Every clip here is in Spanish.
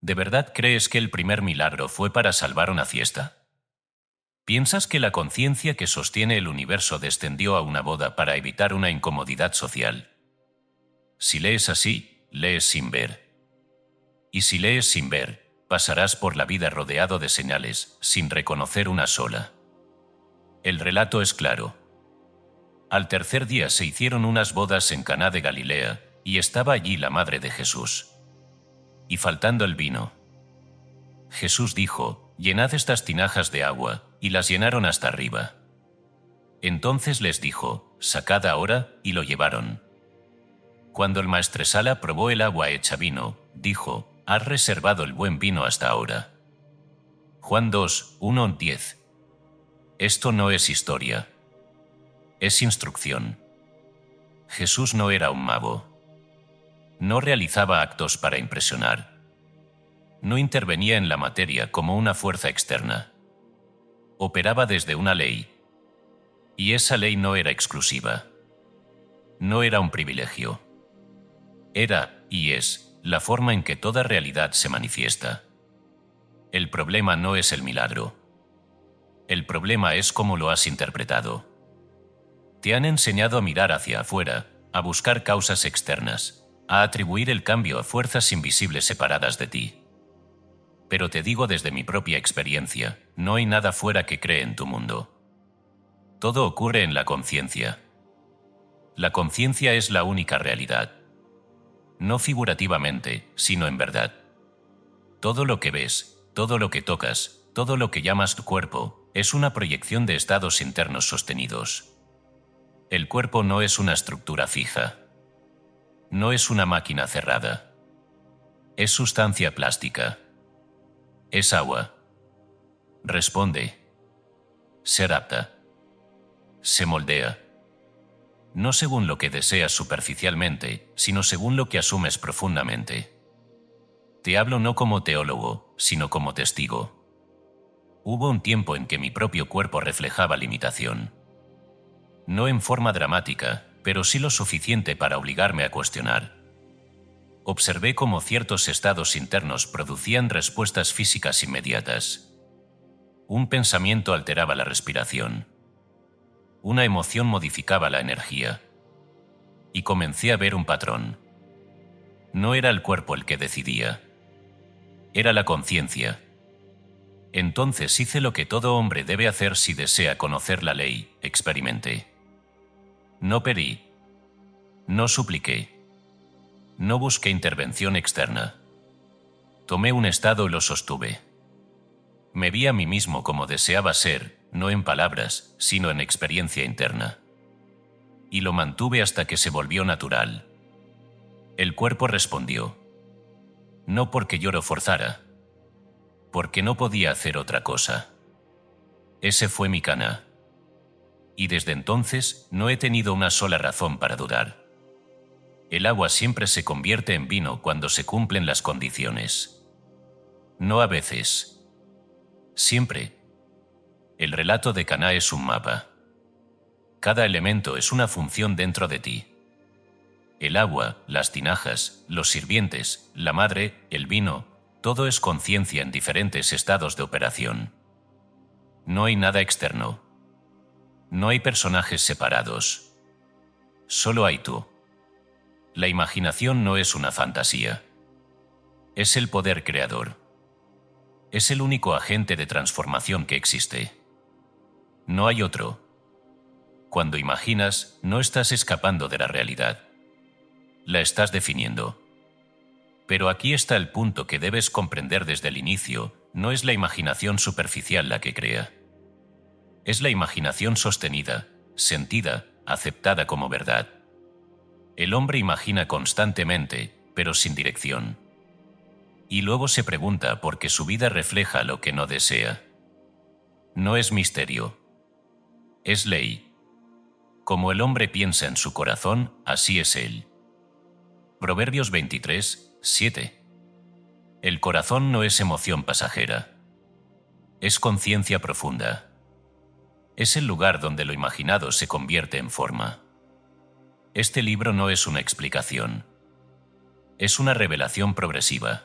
¿De verdad crees que el primer milagro fue para salvar una fiesta? ¿Piensas que la conciencia que sostiene el universo descendió a una boda para evitar una incomodidad social? Si lees así, lees sin ver. Y si lees sin ver, pasarás por la vida rodeado de señales, sin reconocer una sola. El relato es claro. Al tercer día se hicieron unas bodas en Caná de Galilea, y estaba allí la madre de Jesús. Y faltando el vino, Jesús dijo: «Llenad estas tinajas de agua», y las llenaron hasta arriba. Entonces les dijo: «Sacad ahora», y lo llevaron. Cuando el maestresala probó el agua hecha vino, dijo: «Has reservado el buen vino hasta ahora». Juan 2, 1-10. Esto no es historia. Es instrucción. Jesús no era un mago. No realizaba actos para impresionar. No intervenía en la materia como una fuerza externa. Operaba desde una ley. Y esa ley no era exclusiva. No era un privilegio. Era, y es, la forma en que toda realidad se manifiesta. El problema no es el milagro. El problema es cómo lo has interpretado. Te han enseñado a mirar hacia afuera, a buscar causas externas, a atribuir el cambio a fuerzas invisibles separadas de ti. Pero te digo desde mi propia experiencia, no hay nada fuera que cree en tu mundo. Todo ocurre en la conciencia. La conciencia es la única realidad. No figurativamente, sino en verdad. Todo lo que ves, todo lo que tocas, todo lo que llamas tu cuerpo, es una proyección de estados internos sostenidos. El cuerpo no es una estructura fija. No es una máquina cerrada. Es sustancia plástica. Es agua. Responde. Se adapta. Se moldea. No según lo que deseas superficialmente, sino según lo que asumes profundamente. Te hablo no como teólogo, sino como testigo. Hubo un tiempo en que mi propio cuerpo reflejaba limitación. No en forma dramática, pero sí lo suficiente para obligarme a cuestionar. Observé cómo ciertos estados internos producían respuestas físicas inmediatas. Un pensamiento alteraba la respiración. Una emoción modificaba la energía. Y comencé a ver un patrón. No era el cuerpo el que decidía. Era la conciencia. Entonces hice lo que todo hombre debe hacer si desea conocer la ley: experimenté. No pedí. No supliqué. No busqué intervención externa. Tomé un estado y lo sostuve. Me vi a mí mismo como deseaba ser, no en palabras, sino en experiencia interna. Y lo mantuve hasta que se volvió natural. El cuerpo respondió. No porque yo lo forzara. Porque no podía hacer otra cosa. Ese fue mi Caná. Y desde entonces no he tenido una sola razón para dudar. El agua siempre se convierte en vino cuando se cumplen las condiciones. No a veces. Siempre. El relato de Caná es un mapa. Cada elemento es una función dentro de ti. El agua, las tinajas, los sirvientes, la madre, el vino, todo es conciencia en diferentes estados de operación. No hay nada externo. No hay personajes separados. Solo hay tú. La imaginación no es una fantasía. Es el poder creador. Es el único agente de transformación que existe. No hay otro. Cuando imaginas, no estás escapando de la realidad. La estás definiendo. Pero aquí está el punto que debes comprender desde el inicio: no es la imaginación superficial la que crea. Es la imaginación sostenida, sentida, aceptada como verdad. El hombre imagina constantemente, pero sin dirección. Y luego se pregunta por qué su vida refleja lo que no desea. No es misterio. Es ley. Como el hombre piensa en su corazón, así es él. Proverbios 23, 7. El corazón no es emoción pasajera. Es conciencia profunda. Es el lugar donde lo imaginado se convierte en forma. Este libro no es una explicación. Es una revelación progresiva.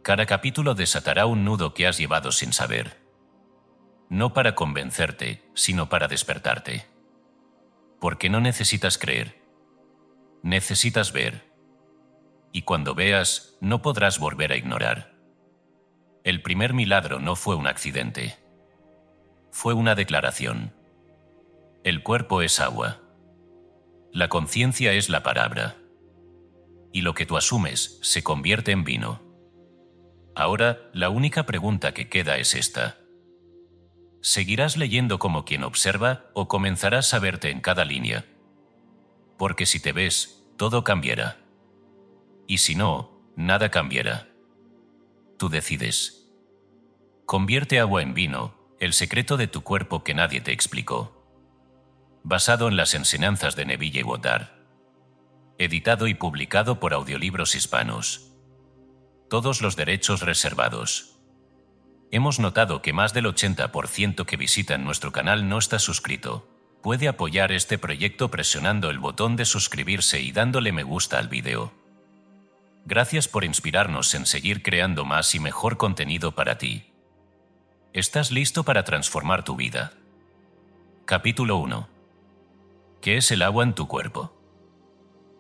Cada capítulo desatará un nudo que has llevado sin saber. No para convencerte, sino para despertarte. Porque no necesitas creer. Necesitas ver. Y cuando veas, no podrás volver a ignorar. El primer milagro no fue un accidente. Fue una declaración. El cuerpo es agua. La conciencia es la palabra. Y lo que tú asumes se convierte en vino. Ahora, la única pregunta que queda es esta. ¿Seguirás leyendo como quien observa o comenzarás a verte en cada línea? Porque si te ves, todo cambiará. Y si no, nada cambiará. Tú decides. Convierte agua en vino, el secreto de tu cuerpo que nadie te explicó. Basado en las enseñanzas de Neville Goddard. Editado y publicado por Audiolibros Hispanos. Todos los derechos reservados. Hemos notado que más del 80% que visitan nuestro canal no está suscrito. Puede apoyar este proyecto presionando el botón de suscribirse y dándole me gusta al vídeo. Gracias por inspirarnos en seguir creando más y mejor contenido para ti. ¿Estás listo para transformar tu vida? Capítulo 1. ¿Qué es el agua en tu cuerpo?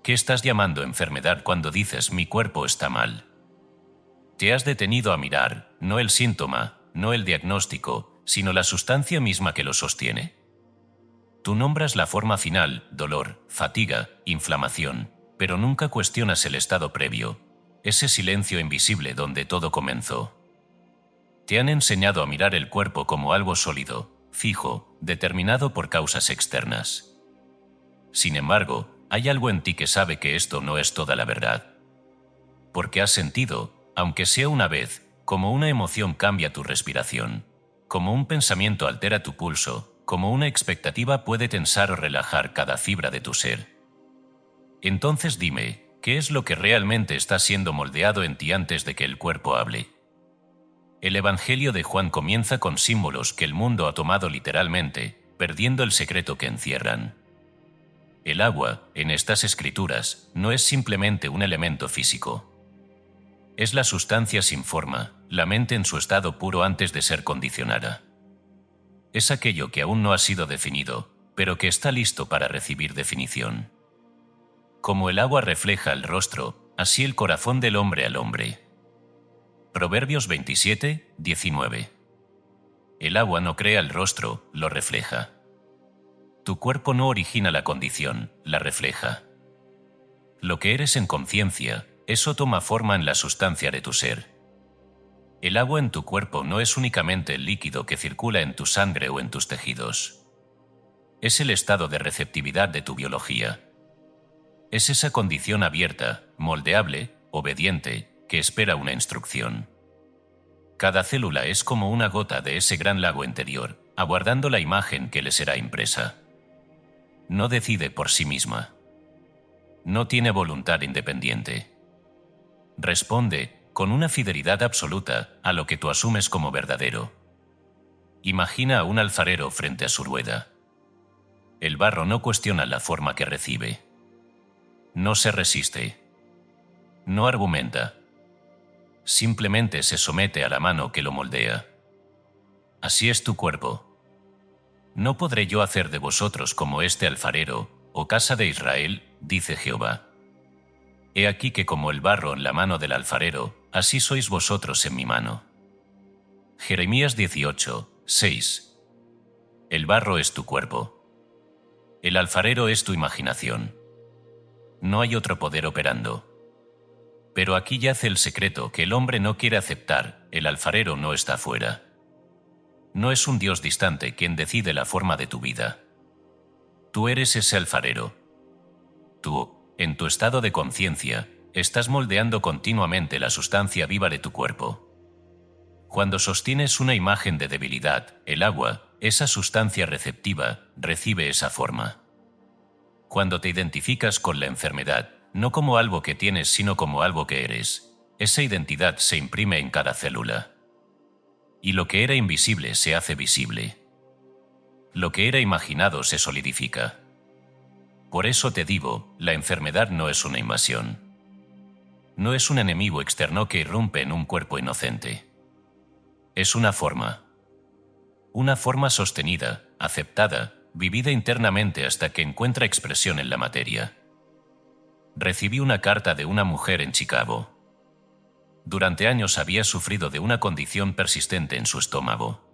¿Qué estás llamando enfermedad cuando dices mi cuerpo está mal? Te has detenido a mirar, no el síntoma, no el diagnóstico, sino la sustancia misma que lo sostiene. Tú nombras la forma final, dolor, fatiga, inflamación, pero nunca cuestionas el estado previo, ese silencio invisible donde todo comenzó. Te han enseñado a mirar el cuerpo como algo sólido, fijo, determinado por causas externas. Sin embargo, hay algo en ti que sabe que esto no es toda la verdad. Porque has sentido, aunque sea una vez, como una emoción cambia tu respiración, como un pensamiento altera tu pulso, como una expectativa puede tensar o relajar cada fibra de tu ser. Entonces dime, ¿qué es lo que realmente está siendo moldeado en ti antes de que el cuerpo hable? El Evangelio de Juan comienza con símbolos que el mundo ha tomado literalmente, perdiendo el secreto que encierran. El agua, en estas escrituras, no es simplemente un elemento físico. Es la sustancia sin forma, la mente en su estado puro antes de ser condicionada. Es aquello que aún no ha sido definido, pero que está listo para recibir definición. Como el agua refleja el rostro, así el corazón del hombre al hombre. Proverbios 27, 19. El agua no crea el rostro, lo refleja. Tu cuerpo no origina la condición, la refleja. Lo que eres en conciencia, eso toma forma en la sustancia de tu ser. El agua en tu cuerpo no es únicamente el líquido que circula en tu sangre o en tus tejidos. Es el estado de receptividad de tu biología. Es esa condición abierta, moldeable, obediente, que espera una instrucción. Cada célula es como una gota de ese gran lago interior, aguardando la imagen que le será impresa. No decide por sí misma. No tiene voluntad independiente. Responde, con una fidelidad absoluta, a lo que tú asumes como verdadero. Imagina a un alfarero frente a su rueda. El barro no cuestiona la forma que recibe. No se resiste. No argumenta. Simplemente se somete a la mano que lo moldea. Así es tu cuerpo. ¿No podré yo hacer de vosotros como este alfarero, oh casa de Israel?, dice Jehová. He aquí que como el barro en la mano del alfarero, así sois vosotros en mi mano. Jeremías 18, 6. El barro es tu cuerpo. El alfarero es tu imaginación. No hay otro poder operando. Pero aquí yace el secreto que el hombre no quiere aceptar, el alfarero no está fuera. No es un Dios distante quien decide la forma de tu vida. Tú eres ese alfarero. Tú, en tu estado de conciencia, estás moldeando continuamente la sustancia viva de tu cuerpo. Cuando sostienes una imagen de debilidad, el agua, esa sustancia receptiva, recibe esa forma. Cuando te identificas con la enfermedad, no como algo que tienes sino como algo que eres, esa identidad se imprime en cada célula. Y lo que era invisible se hace visible. Lo que era imaginado se solidifica. Por eso te digo, la enfermedad no es una invasión. No es un enemigo externo que irrumpe en un cuerpo inocente. Es una forma sostenida, aceptada, vivida internamente hasta que encuentra expresión en la materia. Recibí una carta de una mujer en Chicago. Durante años había sufrido de una condición persistente en su estómago.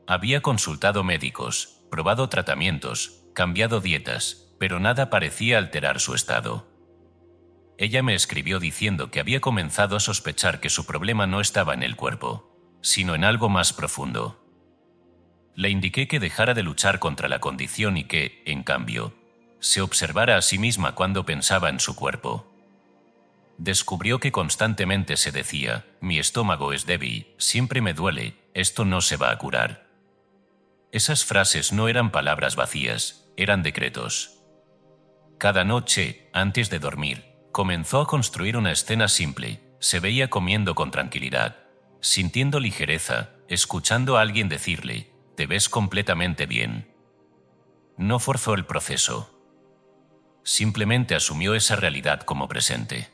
Había consultado médicos, probado tratamientos, cambiado dietas, pero nada parecía alterar su estado. Ella me escribió diciendo que había comenzado a sospechar que su problema no estaba en el cuerpo, sino en algo más profundo. Le indiqué que dejara de luchar contra la condición y que, en cambio, se observara a sí misma cuando pensaba en su cuerpo. Descubrió que constantemente se decía: mi estómago es débil, siempre me duele, esto no se va a curar. Esas frases no eran palabras vacías, eran decretos. Cada noche, antes de dormir, comenzó a construir una escena simple. Se veía comiendo con tranquilidad, sintiendo ligereza, escuchando a alguien decirle: te ves completamente bien. No forzó el proceso. Simplemente asumió esa realidad como presente.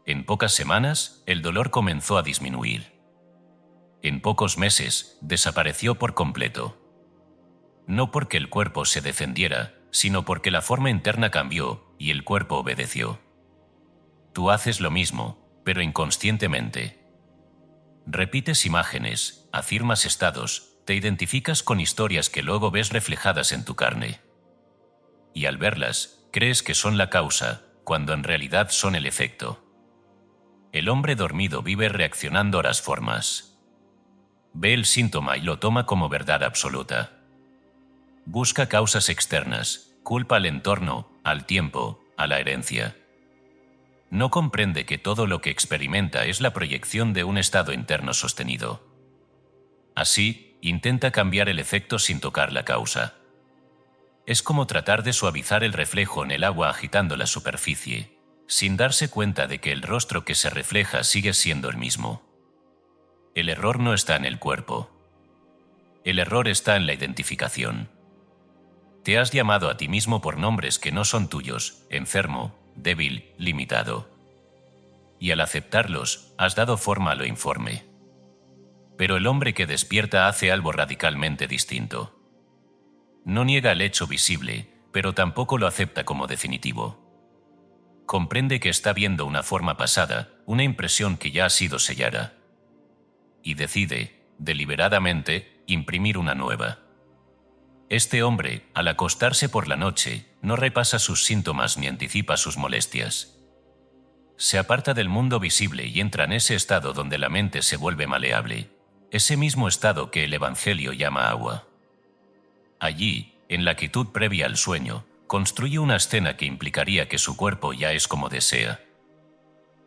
En pocas semanas, el dolor comenzó a disminuir. En pocos meses, desapareció por completo. No porque el cuerpo se defendiera, sino porque la forma interna cambió y el cuerpo obedeció. Tú haces lo mismo, pero inconscientemente. Repites imágenes, afirmas estados, te identificas con historias que luego ves reflejadas en tu carne. Y al verlas, crees que son la causa, cuando en realidad son el efecto. El hombre dormido vive reaccionando a las formas. Ve el síntoma y lo toma como verdad absoluta. Busca causas externas, culpa al entorno, al tiempo, a la herencia. No comprende que todo lo que experimenta es la proyección de un estado interno sostenido. Así, intenta cambiar el efecto sin tocar la causa. Es como tratar de suavizar el reflejo en el agua agitando la superficie, sin darse cuenta de que el rostro que se refleja sigue siendo el mismo. El error no está en el cuerpo. El error está en la identificación. Te has llamado a ti mismo por nombres que no son tuyos: enfermo, débil, limitado. Y al aceptarlos, has dado forma a lo informe. Pero el hombre que despierta hace algo radicalmente distinto. No niega el hecho visible, pero tampoco lo acepta como definitivo. Comprende que está viendo una forma pasada, una impresión que ya ha sido sellada. Y decide, deliberadamente, imprimir una nueva. Este hombre, al acostarse por la noche, no repasa sus síntomas ni anticipa sus molestias. Se aparta del mundo visible y entra en ese estado donde la mente se vuelve maleable, ese mismo estado que el Evangelio llama agua. Allí, en la quietud previa al sueño, construye una escena que implicaría que su cuerpo ya es como desea.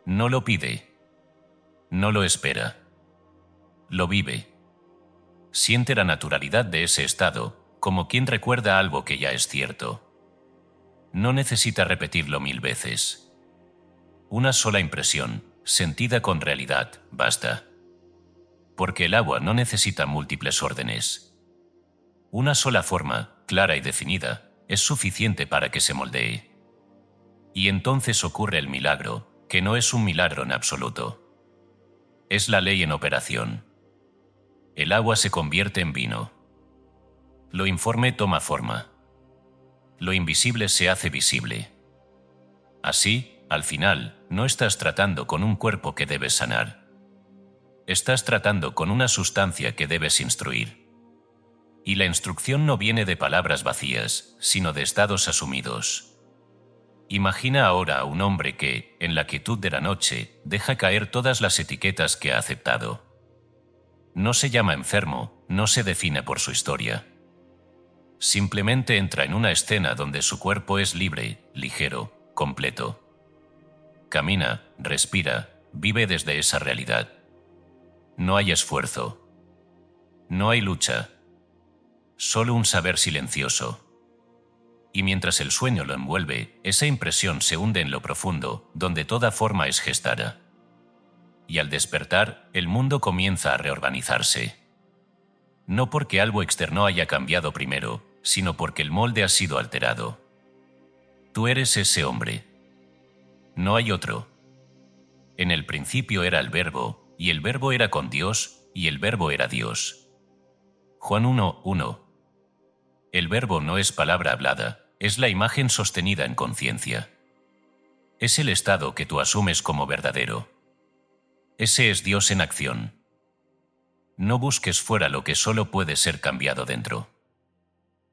No lo pide. No lo espera. Lo vive. Siente la naturalidad de ese estado, como quien recuerda algo que ya es cierto. No necesita repetirlo 1000 veces. Una sola impresión, sentida con realidad, basta. Porque el agua no necesita múltiples órdenes. Una sola forma, clara y definida, es suficiente para que se moldee. Y entonces ocurre el milagro, que no es un milagro en absoluto. Es la ley en operación. El agua se convierte en vino. Lo informe toma forma. Lo invisible se hace visible. Así, al final, no estás tratando con un cuerpo que debes sanar. Estás tratando con una sustancia que debes instruir. Y la instrucción no viene de palabras vacías, sino de estados asumidos. Imagina ahora a un hombre que, en la quietud de la noche, deja caer todas las etiquetas que ha aceptado. No se llama enfermo, no se define por su historia. Simplemente entra en una escena donde su cuerpo es libre, ligero, completo. Camina, respira, vive desde esa realidad. No hay esfuerzo. No hay lucha. Solo un saber silencioso. Y mientras el sueño lo envuelve, esa impresión se hunde en lo profundo, donde toda forma es gestada. Y al despertar, el mundo comienza a reorganizarse. No porque algo externo haya cambiado primero, sino porque el molde ha sido alterado. Tú eres ese hombre. No hay otro. En el principio era el Verbo, y el Verbo era con Dios, y el Verbo era Dios. Juan 1:1. El Verbo no es palabra hablada, es la imagen sostenida en conciencia. Es el estado que tú asumes como verdadero. Ese es Dios en acción. No busques fuera lo que solo puede ser cambiado dentro.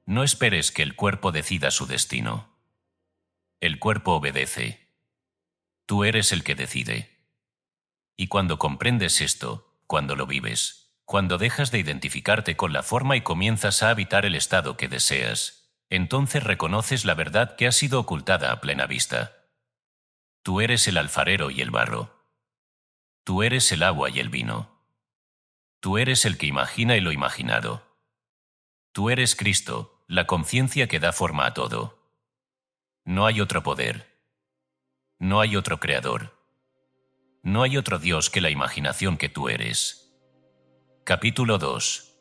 No esperes que el cuerpo decida su destino. El cuerpo obedece. Tú eres el que decide. Y cuando comprendes esto, cuando lo vives, cuando dejas de identificarte con la forma y comienzas a habitar el estado que deseas, entonces reconoces la verdad que ha sido ocultada a plena vista. Tú eres el alfarero y el barro. Tú eres el agua y el vino. Tú eres el que imagina y lo imaginado. Tú eres Cristo, la conciencia que da forma a todo. No hay otro poder. No hay otro creador. No hay otro Dios que la imaginación que tú eres. Capítulo 2.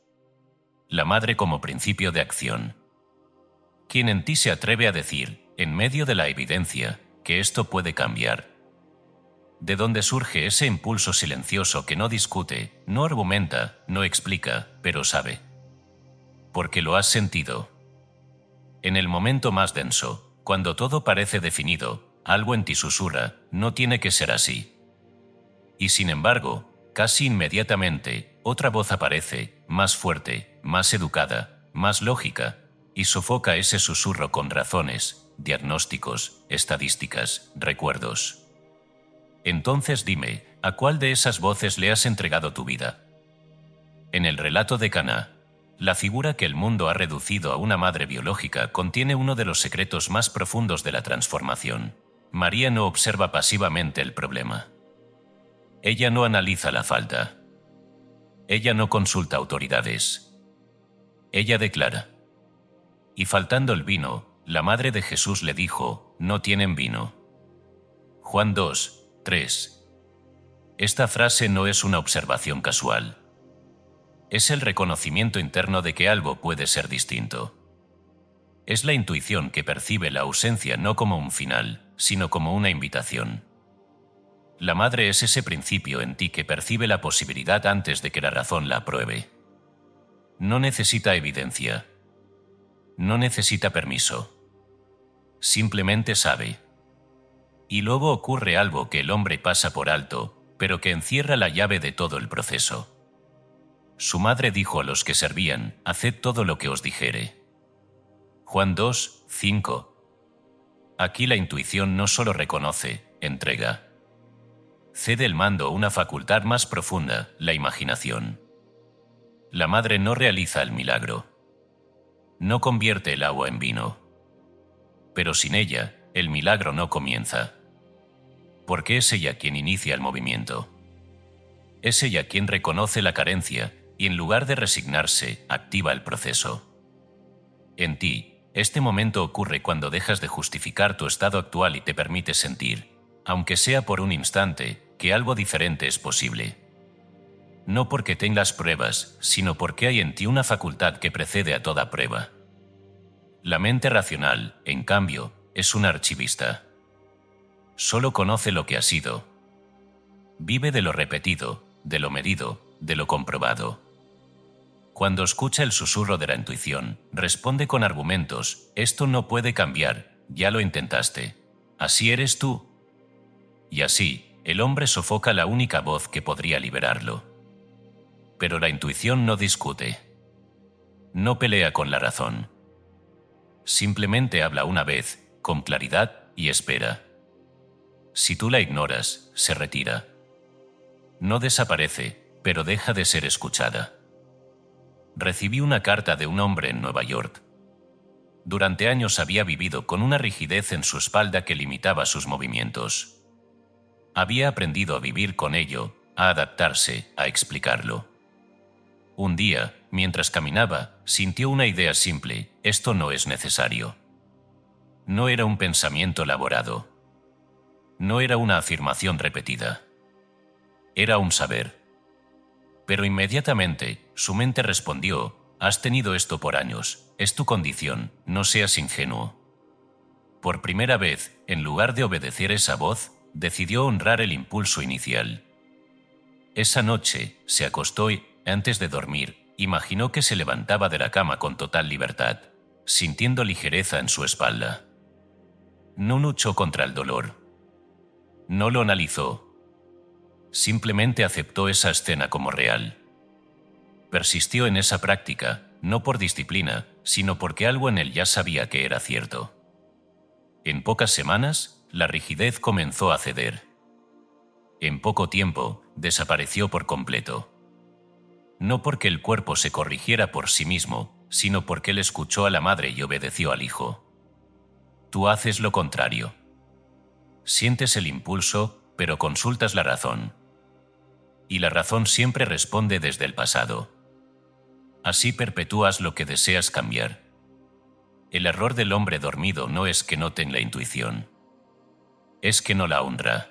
La madre como principio de acción. ¿Quién en ti se atreve a decir, en medio de la evidencia, que esto puede cambiar? ¿De dónde surge ese impulso silencioso que no discute, no argumenta, no explica, pero sabe? Porque lo has sentido. En el momento más denso, cuando todo parece definido, algo en ti susurra, no tiene que ser así. Y sin embargo, casi inmediatamente, otra voz aparece, más fuerte, más educada, más lógica, y sofoca ese susurro con razones, diagnósticos, estadísticas, recuerdos. Entonces dime, ¿a cuál de esas voces le has entregado tu vida? En el relato de Caná, la figura que el mundo ha reducido a una madre biológica contiene uno de los secretos más profundos de la transformación. María no observa pasivamente el problema. Ella no analiza la falta. Ella no consulta autoridades. Ella declara. Y faltando el vino, la madre de Jesús le dijo, no tienen vino. Juan 2:3. Esta frase no es una observación casual. Es el reconocimiento interno de que algo puede ser distinto. Es la intuición que percibe la ausencia no como un final, sino como una invitación. La madre es ese principio en ti que percibe la posibilidad antes de que la razón la apruebe. No necesita evidencia. No necesita permiso. Simplemente sabe. Y luego ocurre algo que el hombre pasa por alto, pero que encierra la llave de todo el proceso. Su madre dijo a los que servían, haced todo lo que os dijere. Juan 2:5. Aquí la intuición no solo reconoce, entrega. Cede el mando a una facultad más profunda, la imaginación. La madre no realiza el milagro. No convierte el agua en vino. Pero sin ella, el milagro no comienza. Porque es ella quien inicia el movimiento. Es ella quien reconoce la carencia y en lugar de resignarse, activa el proceso. En ti, este momento ocurre cuando dejas de justificar tu estado actual y te permites sentir, aunque sea por un instante, que algo diferente es posible. No porque tengas pruebas, sino porque hay en ti una facultad que precede a toda prueba. La mente racional, en cambio, es una archivista. Solo conoce lo que ha sido. Vive de lo repetido, de lo medido, de lo comprobado. Cuando escucha el susurro de la intuición, responde con argumentos, esto no puede cambiar, ya lo intentaste. Así eres tú. Y así, el hombre sofoca la única voz que podría liberarlo. Pero la intuición no discute. No pelea con la razón. Simplemente habla una vez, con claridad, y espera. Si tú la ignoras, se retira. No desaparece, pero deja de ser escuchada. Recibí una carta de un hombre en Nueva York. Durante años había vivido con una rigidez en su espalda que limitaba sus movimientos. Había aprendido a vivir con ello, a adaptarse, a explicarlo. Un día, mientras caminaba, sintió una idea simple: esto no es necesario. No era un pensamiento elaborado. No era una afirmación repetida. Era un saber. Pero inmediatamente, su mente respondió: has tenido esto por años, es tu condición, no seas ingenuo. Por primera vez, en lugar de obedecer esa voz, decidió honrar el impulso inicial. Esa noche se acostó y, antes de dormir, imaginó que se levantaba de la cama con total libertad, sintiendo ligereza en su espalda. No luchó contra el dolor. No lo analizó. Simplemente aceptó esa escena como real. Persistió en esa práctica, no por disciplina, sino porque algo en él ya sabía que era cierto. En pocas semanas, la rigidez comenzó a ceder. En poco tiempo, desapareció por completo. No porque el cuerpo se corrigiera por sí mismo, sino porque él escuchó a la madre y obedeció al hijo. Tú haces lo contrario. Sientes el impulso, pero consultas la razón. Y la razón siempre responde desde el pasado. Así perpetúas lo que deseas cambiar. El error del hombre dormido no es que no tenga la intuición. Es que no la honra.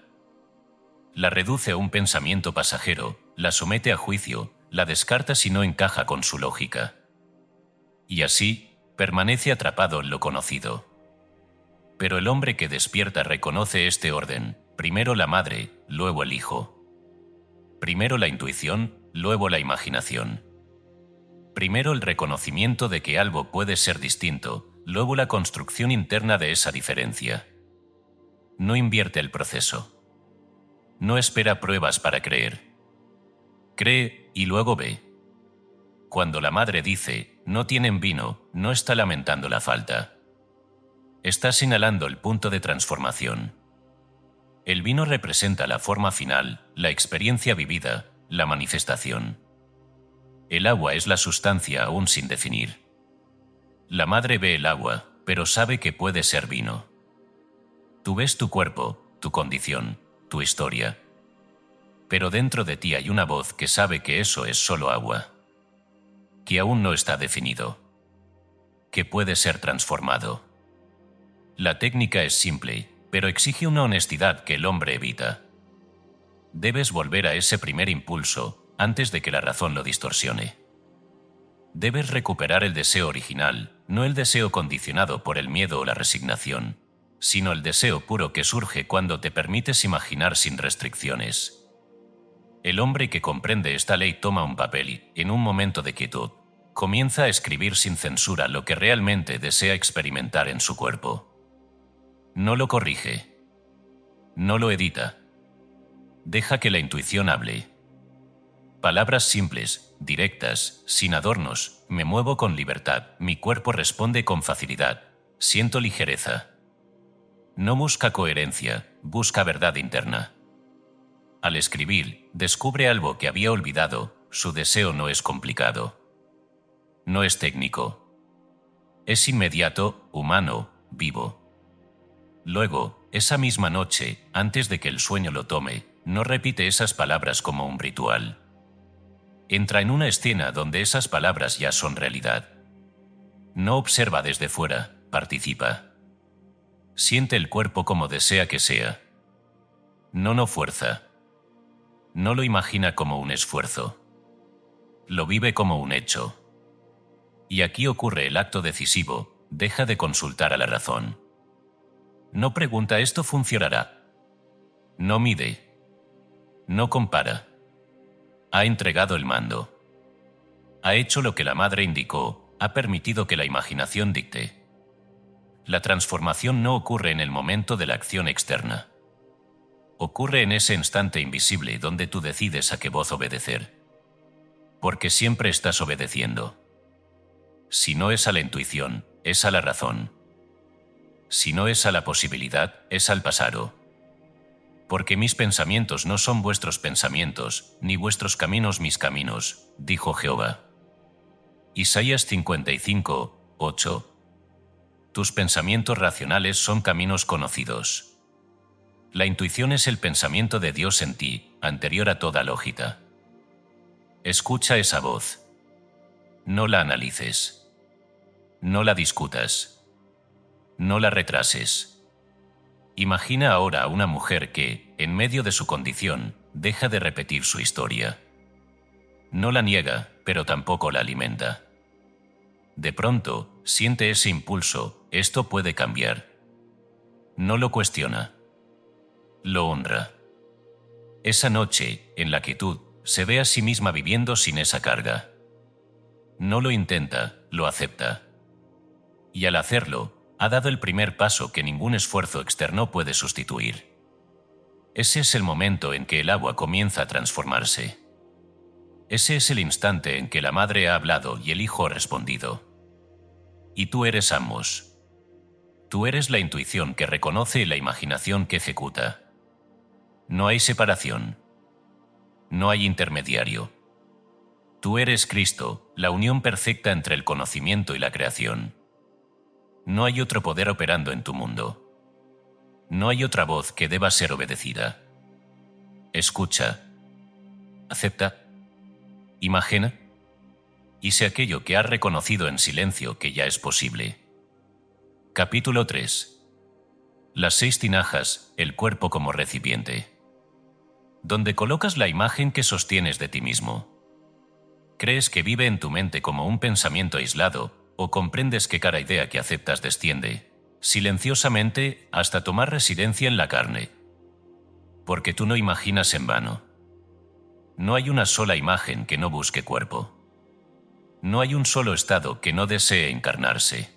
La reduce a un pensamiento pasajero, la somete a juicio, la descarta si no encaja con su lógica. Y así, permanece atrapado en lo conocido. Pero el hombre que despierta reconoce este orden, primero la madre, luego el hijo. Primero la intuición, luego la imaginación. Primero el reconocimiento de que algo puede ser distinto, luego la construcción interna de esa diferencia. No invierte el proceso. No espera pruebas para creer. Cree y luego ve. Cuando la madre dice, no tienen vino, no está lamentando la falta. Está señalando el punto de transformación. El vino representa la forma final, la experiencia vivida, la manifestación. El agua es la sustancia aún sin definir. La madre ve el agua, pero sabe que puede ser vino. Tú ves tu cuerpo, tu condición, tu historia. Pero dentro de ti hay una voz que sabe que eso es solo agua. Que aún no está definido. Que puede ser transformado. La técnica es simple, pero exige una honestidad que el hombre evita. Debes volver a ese primer impulso antes de que la razón lo distorsione. Debes recuperar el deseo original, no el deseo condicionado por el miedo o la resignación, sino el deseo puro que surge cuando te permites imaginar sin restricciones. El hombre que comprende esta ley toma un papel y, en un momento de quietud, comienza a escribir sin censura lo que realmente desea experimentar en su cuerpo. No lo corrige. No lo edita. Deja que la intuición hable. Palabras simples, directas, sin adornos, me muevo con libertad, mi cuerpo responde con facilidad, siento ligereza. No busca coherencia, busca verdad interna. Al escribir, descubre algo que había olvidado, su deseo no es complicado. No es técnico. Es inmediato, humano, vivo. Luego, esa misma noche, antes de que el sueño lo tome, no repite esas palabras como un ritual. Entra en una escena donde esas palabras ya son realidad. No observa desde fuera, participa. Siente el cuerpo como desea que sea. No fuerza. No lo imagina como un esfuerzo. Lo vive como un hecho. Y aquí ocurre el acto decisivo, deja de consultar a la razón. No pregunta ¿esto funcionará? No mide. No compara. Ha entregado el mando. Ha hecho lo que la madre indicó, ha permitido que la imaginación dicte. La transformación no ocurre en el momento de la acción externa. Ocurre en ese instante invisible donde tú decides a qué voz obedecer. Porque siempre estás obedeciendo. Si no es a la intuición, es a la razón. Si no es a la posibilidad, es al pasado. Porque mis pensamientos no son vuestros pensamientos, ni vuestros caminos mis caminos, dijo Jehová. Isaías 55, 8. Tus pensamientos racionales son caminos conocidos. La intuición es el pensamiento de Dios en ti, anterior a toda lógica. Escucha esa voz. No la analices. No la discutas. No la retrases. Imagina ahora a una mujer que, en medio de su condición, deja de repetir su historia. No la niega, pero tampoco la alimenta. De pronto, siente ese impulso, esto puede cambiar. No lo cuestiona. lo honra. Esa noche, en la quietud, se ve a sí misma viviendo sin esa carga. No lo intenta, lo acepta. Y al hacerlo, ha dado el primer paso que ningún esfuerzo externo puede sustituir. Ese es el momento en que el agua comienza a transformarse. Ese es el instante en que la madre ha hablado y el hijo ha respondido. Y tú eres ambos. Tú eres la intuición que reconoce y la imaginación que ejecuta. No hay separación. No hay intermediario. Tú eres Cristo, la unión perfecta entre el conocimiento y la creación. No hay otro poder operando en tu mundo. No hay otra voz que deba ser obedecida. Escucha. Acepta. Imagina. Y sé aquello que has reconocido en silencio que ya es posible. Capítulo 3. Las 6 tinajas, el cuerpo como recipiente. Donde colocas la imagen que sostienes de ti mismo. ¿Crees que vive en tu mente como un pensamiento aislado o comprendes que cada idea que aceptas desciende, silenciosamente, hasta tomar residencia en la carne? Porque tú no imaginas en vano. No hay una sola imagen que no busque cuerpo. No hay un solo estado que no desee encarnarse.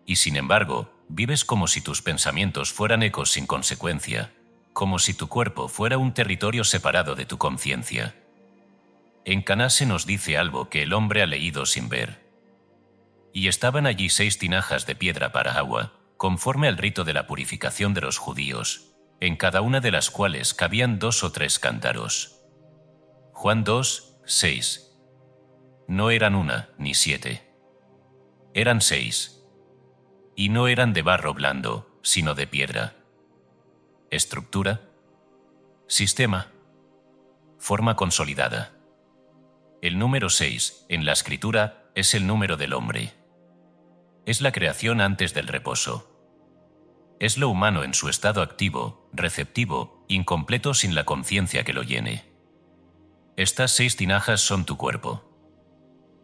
Y sin embargo, vives como si tus pensamientos fueran ecos sin consecuencia, como si tu cuerpo fuera un territorio separado de tu conciencia. En Caná se nos dice algo que el hombre ha leído sin ver. Y estaban allí 6 tinajas de piedra para agua, conforme al rito de la purificación de los judíos, en cada una de las cuales cabían 2 o 3 cántaros. Juan 2, 6. No eran 1 ni 7. Eran 6. Y no eran de barro blando, sino de piedra. Estructura. Sistema. Forma consolidada. El número 6, en la escritura, es el número del hombre. Es la creación antes del reposo. Es lo humano en su estado activo, receptivo, incompleto sin la conciencia que lo llene. Estas 6 tinajas son tu cuerpo.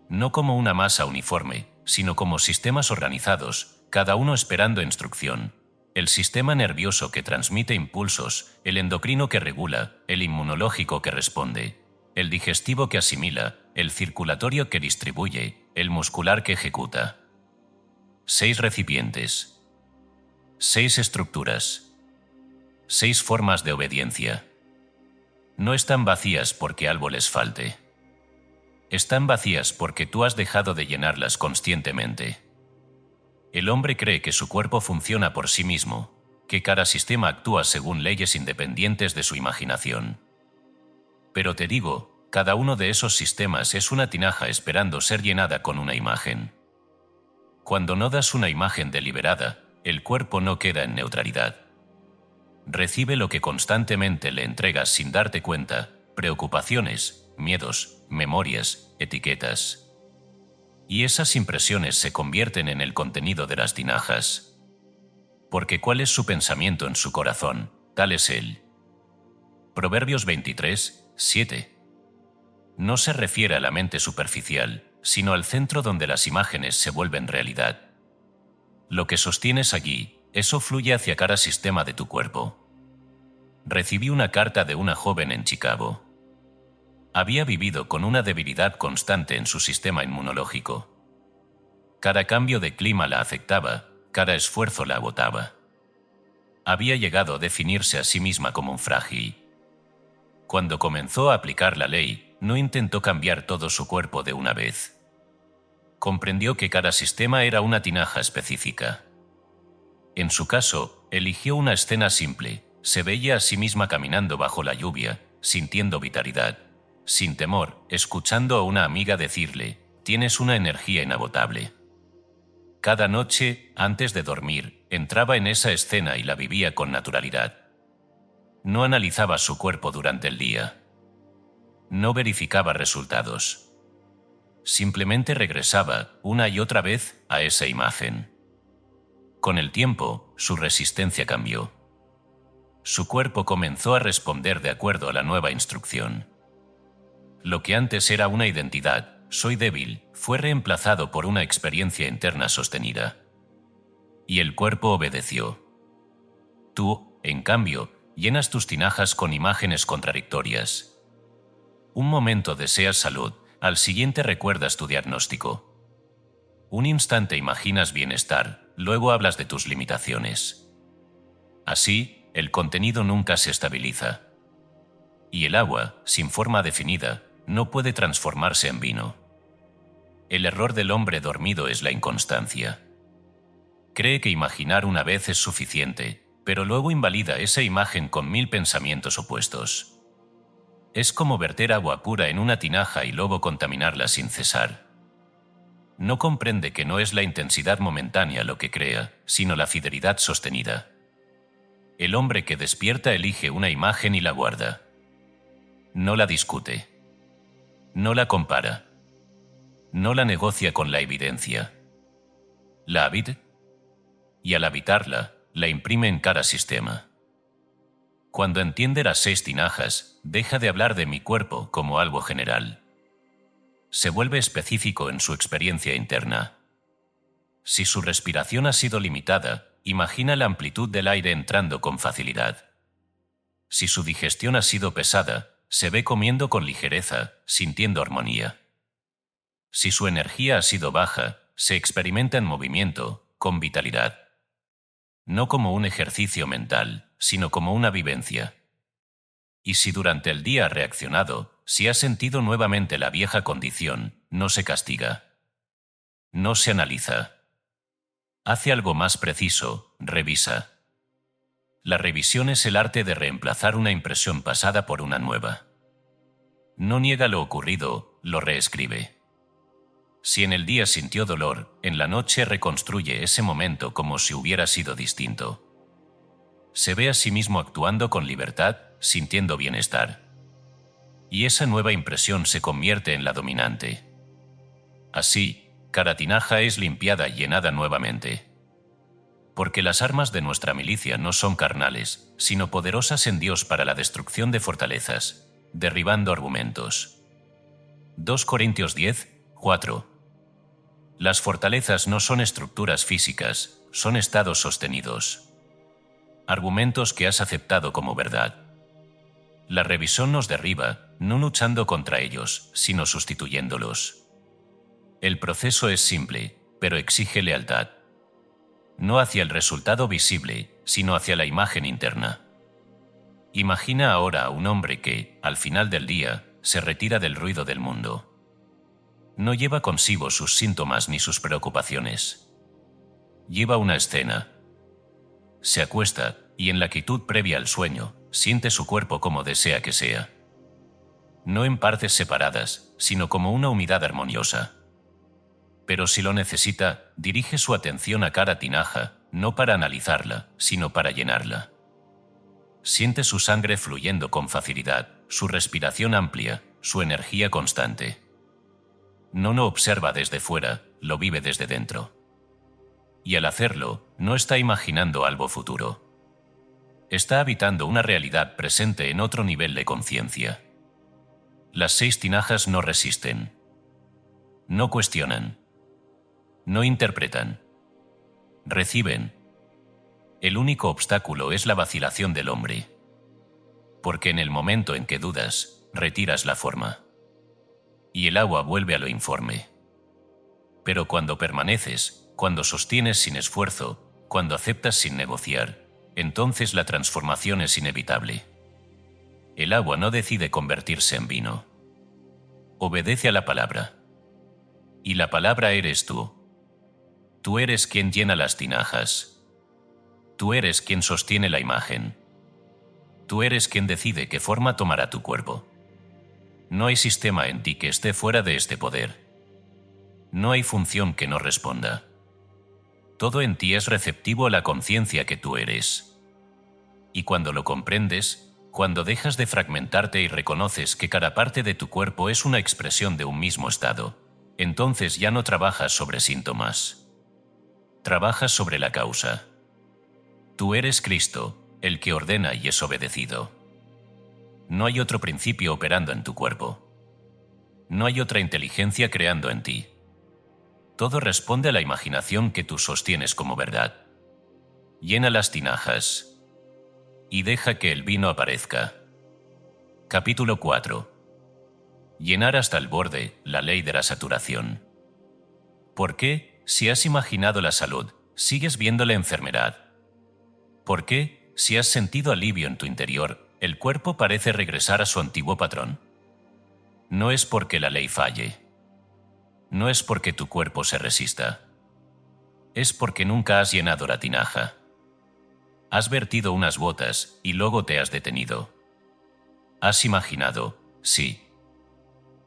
No como una masa uniforme, sino como sistemas organizados, cada uno esperando instrucción. El sistema nervioso que transmite impulsos, el endocrino que regula, el inmunológico que responde, el digestivo que asimila, el circulatorio que distribuye, el muscular que ejecuta. 6 recipientes. 6 estructuras. 6 formas de obediencia. No están vacías porque algo les falte. Están vacías porque tú has dejado de llenarlas conscientemente. El hombre cree que su cuerpo funciona por sí mismo, que cada sistema actúa según leyes independientes de su imaginación. Pero te digo, cada uno de esos sistemas es una tinaja esperando ser llenada con una imagen. Cuando no das una imagen deliberada, el cuerpo no queda en neutralidad. Recibe lo que constantemente le entregas sin darte cuenta, preocupaciones, miedos, memorias, etiquetas. Y esas impresiones se convierten en el contenido de las tinajas. Porque ¿cuál es su pensamiento en su corazón? Tal es él. Proverbios 23, 7. No se refiere a la mente superficial, sino al centro donde las imágenes se vuelven realidad. Lo que sostienes allí, eso fluye hacia cada sistema de tu cuerpo. Recibí una carta de una joven en Chicago. Había vivido con una debilidad constante en su sistema inmunológico. Cada cambio de clima la afectaba, cada esfuerzo la agotaba. Había llegado a definirse a sí misma como un frágil. Cuando comenzó a aplicar la ley, no intentó cambiar todo su cuerpo de una vez. Comprendió que cada sistema era una tinaja específica. En su caso, eligió una escena simple. Se veía a sí misma caminando bajo la lluvia, sintiendo vitalidad. Sin temor, escuchando a una amiga decirle, «Tienes una energía inagotable». Cada noche, antes de dormir, entraba en esa escena y la vivía con naturalidad. No analizaba su cuerpo durante el día. No verificaba resultados. Simplemente regresaba, una y otra vez, a esa imagen. Con el tiempo, su resistencia cambió. Su cuerpo comenzó a responder de acuerdo a la nueva instrucción. Lo que antes era una identidad, soy débil, fue reemplazado por una experiencia interna sostenida. Y el cuerpo obedeció. Tú, en cambio, llenas tus tinajas con imágenes contradictorias. Un momento deseas salud, al siguiente recuerdas tu diagnóstico. Un instante imaginas bienestar, luego hablas de tus limitaciones. Así, el contenido nunca se estabiliza. Y el agua, sin forma definida, no puede transformarse en vino. El error del hombre dormido es la inconstancia. Cree que imaginar una vez es suficiente, pero luego invalida esa imagen con 1000 pensamientos opuestos. Es como verter agua pura en una tinaja y luego contaminarla sin cesar. No comprende que no es la intensidad momentánea lo que crea, sino la fidelidad sostenida. El hombre que despierta elige una imagen y la guarda. No la discute. No la compara. No la negocia con la evidencia. La habita y al habitarla, la imprime en cada sistema. Cuando entiende las 6 tinajas, deja de hablar de mi cuerpo como algo general. Se vuelve específico en su experiencia interna. Si su respiración ha sido limitada, imagina la amplitud del aire entrando con facilidad. Si su digestión ha sido pesada, se ve comiendo con ligereza, sintiendo armonía. Si su energía ha sido baja, se experimenta en movimiento, con vitalidad. No como un ejercicio mental, sino como una vivencia. Y si durante el día ha reaccionado, si ha sentido nuevamente la vieja condición, no se castiga. No se analiza. Hace algo más preciso, revisa. La revisión es el arte de reemplazar una impresión pasada por una nueva. No niega lo ocurrido, lo reescribe. Si en el día sintió dolor, en la noche reconstruye ese momento como si hubiera sido distinto. Se ve a sí mismo actuando con libertad, sintiendo bienestar. Y esa nueva impresión se convierte en la dominante. Así, cada tinaja es limpiada y llenada nuevamente. Porque las armas de nuestra milicia no son carnales, sino poderosas en Dios para la destrucción de fortalezas, derribando argumentos. 2 Corintios 10, 4. Las fortalezas no son estructuras físicas, son estados sostenidos. Argumentos que has aceptado como verdad. La revisión nos derriba, no luchando contra ellos, sino sustituyéndolos. El proceso es simple, pero exige lealtad. No hacia el resultado visible, sino hacia la imagen interna. Imagina ahora a un hombre que, al final del día, se retira del ruido del mundo. No lleva consigo sus síntomas ni sus preocupaciones. Lleva una escena. Se acuesta, y en la quietud previa al sueño, siente su cuerpo como desea que sea. No en partes separadas, sino como una unidad armoniosa. Pero si lo necesita, dirige su atención a cada tinaja, no para analizarla, sino para llenarla. Siente su sangre fluyendo con facilidad, su respiración amplia, su energía constante. No lo observa desde fuera, lo vive desde dentro. Y al hacerlo, no está imaginando algo futuro. Está habitando una realidad presente en otro nivel de conciencia. Las 6 tinajas no resisten. No cuestionan. No interpretan. Reciben. El único obstáculo es la vacilación del hombre. Porque en el momento en que dudas, retiras la forma. Y el agua vuelve a lo informe. Pero cuando permaneces, cuando sostienes sin esfuerzo, cuando aceptas sin negociar, entonces la transformación es inevitable. El agua no decide convertirse en vino. Obedece a la palabra. Y la palabra eres tú. Tú eres quien llena las tinajas. Tú eres quien sostiene la imagen. Tú eres quien decide qué forma tomará tu cuerpo. No hay sistema en ti que esté fuera de este poder. No hay función que no responda. Todo en ti es receptivo a la conciencia que tú eres. Y cuando lo comprendes, cuando dejas de fragmentarte y reconoces que cada parte de tu cuerpo es una expresión de un mismo estado, entonces ya no trabajas sobre síntomas. Trabajas sobre la causa. Tú eres Cristo, el que ordena y es obedecido. No hay otro principio operando en tu cuerpo. No hay otra inteligencia creando en ti. Todo responde a la imaginación que tú sostienes como verdad. Llena las tinajas. y deja que el vino aparezca. Capítulo 4. Llenar hasta el borde, la ley de la saturación. ¿Por qué, si has imaginado la salud, sigues viendo la enfermedad? ¿Por qué, si has sentido alivio en tu interior, el cuerpo parece regresar a su antiguo patrón? No es porque la ley falle. No es porque tu cuerpo se resista. Es porque nunca has llenado la tinaja. Has vertido unas gotas y luego te has detenido. Has imaginado, sí.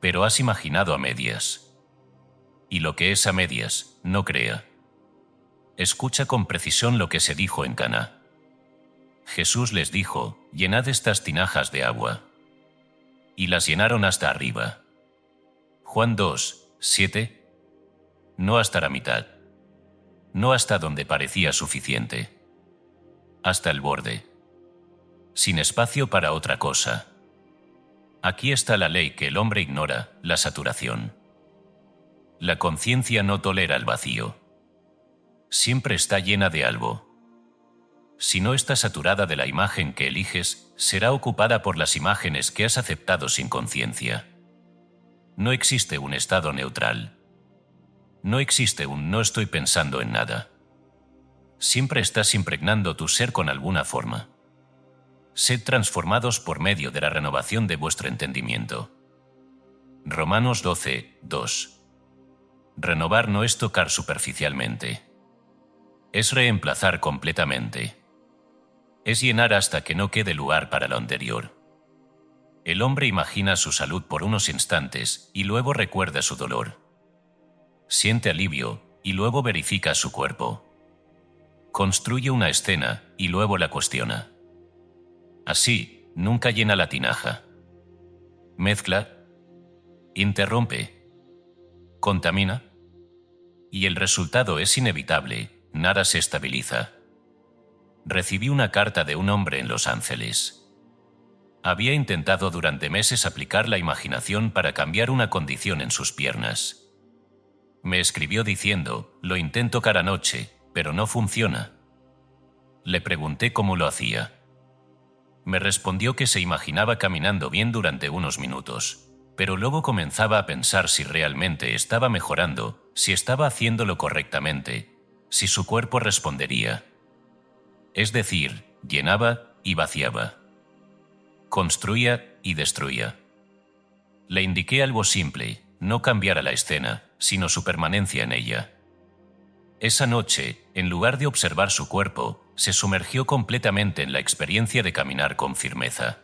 Pero has imaginado a medias. Y lo que es a medias, no crea. Escucha con precisión lo que se dijo en Caná. Jesús les dijo: llenad estas tinajas de agua. Y las llenaron hasta arriba. Juan 2, 7. No hasta la mitad. No hasta donde parecía suficiente. Hasta el borde. Sin espacio para otra cosa. Aquí está la ley que el hombre ignora, la saturación. La conciencia no tolera el vacío. Siempre está llena de algo. Si no está saturada de la imagen que eliges, será ocupada por las imágenes que has aceptado sin conciencia. No existe un estado neutral. No existe un no estoy pensando en nada. Siempre estás impregnando tu ser con alguna forma. Sed transformados por medio de la renovación de vuestro entendimiento. Romanos 12, 2. Renovar no es tocar superficialmente. Es reemplazar completamente. Es llenar hasta que no quede lugar para lo anterior. El hombre imagina su salud por unos instantes y luego recuerda su dolor. Siente alivio y luego verifica su cuerpo. Construye una escena y luego la cuestiona. Así, nunca llena la tinaja. Mezcla, interrumpe, contamina, y el resultado es inevitable, nada se estabiliza. Recibí una carta de un hombre en Los Ángeles. Había intentado durante meses aplicar la imaginación para cambiar una condición en sus piernas. Me escribió diciendo: lo intento cada noche, pero no funciona. Le pregunté cómo lo hacía. Me respondió que se imaginaba caminando bien durante unos minutos, pero luego comenzaba a pensar si realmente estaba mejorando, si estaba haciéndolo correctamente, si su cuerpo respondería. Es decir, llenaba y vaciaba. Construía y destruía. Le indiqué algo simple: no cambiara la escena, sino su permanencia en ella. Esa noche, en lugar de observar su cuerpo, se sumergió completamente en la experiencia de caminar con firmeza.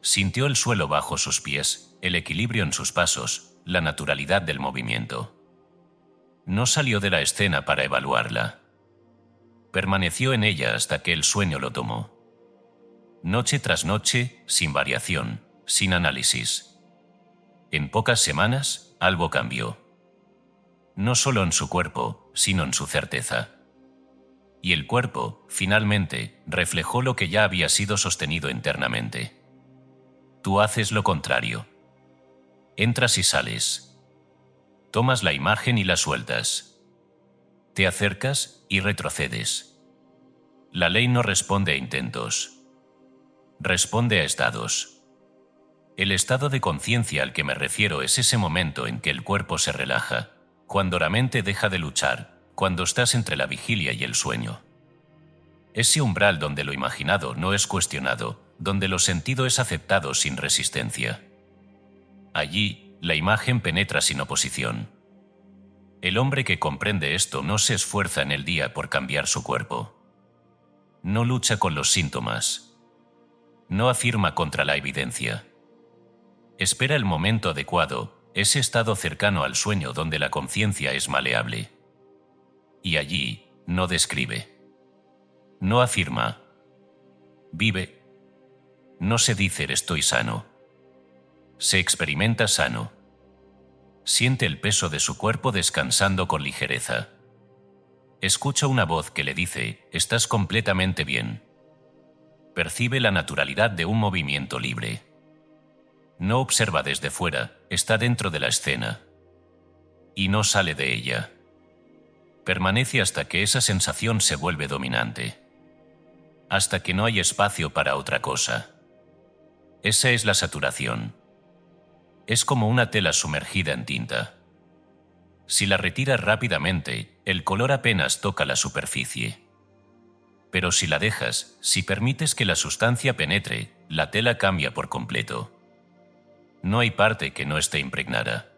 Sintió el suelo bajo sus pies, el equilibrio en sus pasos, la naturalidad del movimiento. No salió de la escena para evaluarla. Permaneció en ella hasta que el sueño lo tomó. Noche tras noche, sin variación, sin análisis. En pocas semanas, algo cambió. No solo en su cuerpo, sino en su certeza. Y el cuerpo, finalmente, reflejó lo que ya había sido sostenido internamente. Tú haces lo contrario. Entras y sales. Tomas la imagen y la sueltas. Te acercas y retrocedes. La ley no responde a intentos. Responde a estados. El estado de conciencia al que me refiero es ese momento en que el cuerpo se relaja, cuando la mente deja de luchar, cuando estás entre la vigilia y el sueño. Ese umbral donde lo imaginado no es cuestionado, donde lo sentido es aceptado sin resistencia. Allí, la imagen penetra sin oposición. El hombre que comprende esto no se esfuerza en el día por cambiar su cuerpo. No lucha con los síntomas. No afirma contra la evidencia. Espera el momento adecuado, ese estado cercano al sueño donde la conciencia es maleable. Y allí, no describe. No afirma. Vive. No se dice estoy sano. Se experimenta sano. Siente el peso de su cuerpo descansando con ligereza. Escucha una voz que le dice: estás completamente bien. Percibe la naturalidad de un movimiento libre. No observa desde fuera, está dentro de la escena. Y no sale de ella. Permanece hasta que esa sensación se vuelve dominante. hasta que no hay espacio para otra cosa. Esa es la saturación. Es como una tela sumergida en tinta. Si la retiras rápidamente, el color apenas toca la superficie. Pero si la dejas, si permites que la sustancia penetre, la tela cambia por completo. No hay parte que no esté impregnada.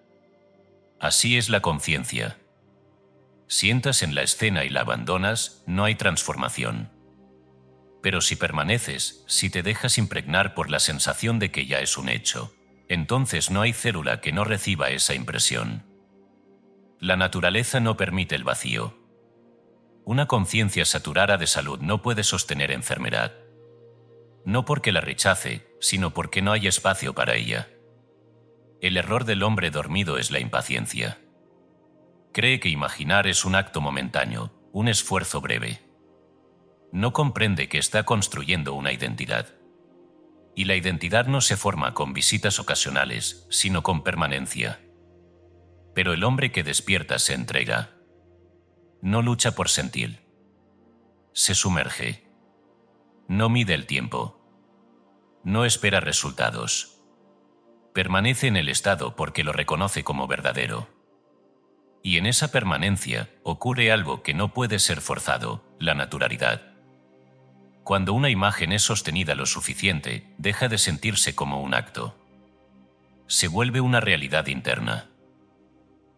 Así es la conciencia. Si entras en la escena y la abandonas, no hay transformación. Pero si permaneces, si te dejas impregnar por la sensación de que ya es un hecho, entonces no hay célula que no reciba esa impresión. La naturaleza no permite el vacío. Una conciencia saturada de salud no puede sostener enfermedad. No porque la rechace, sino porque no hay espacio para ella. El error del hombre dormido es la impaciencia. Cree que imaginar es un acto momentáneo, un esfuerzo breve. No comprende que está construyendo una identidad. Y la identidad no se forma con visitas ocasionales, sino con permanencia. Pero el hombre que despierta se entrega. No lucha por sentir. Se sumerge. No mide el tiempo. No espera resultados. Permanece en el estado porque lo reconoce como verdadero. Y en esa permanencia ocurre algo que no puede ser forzado, la naturalidad. Cuando una imagen es sostenida lo suficiente, deja de sentirse como un acto. Se vuelve una realidad interna.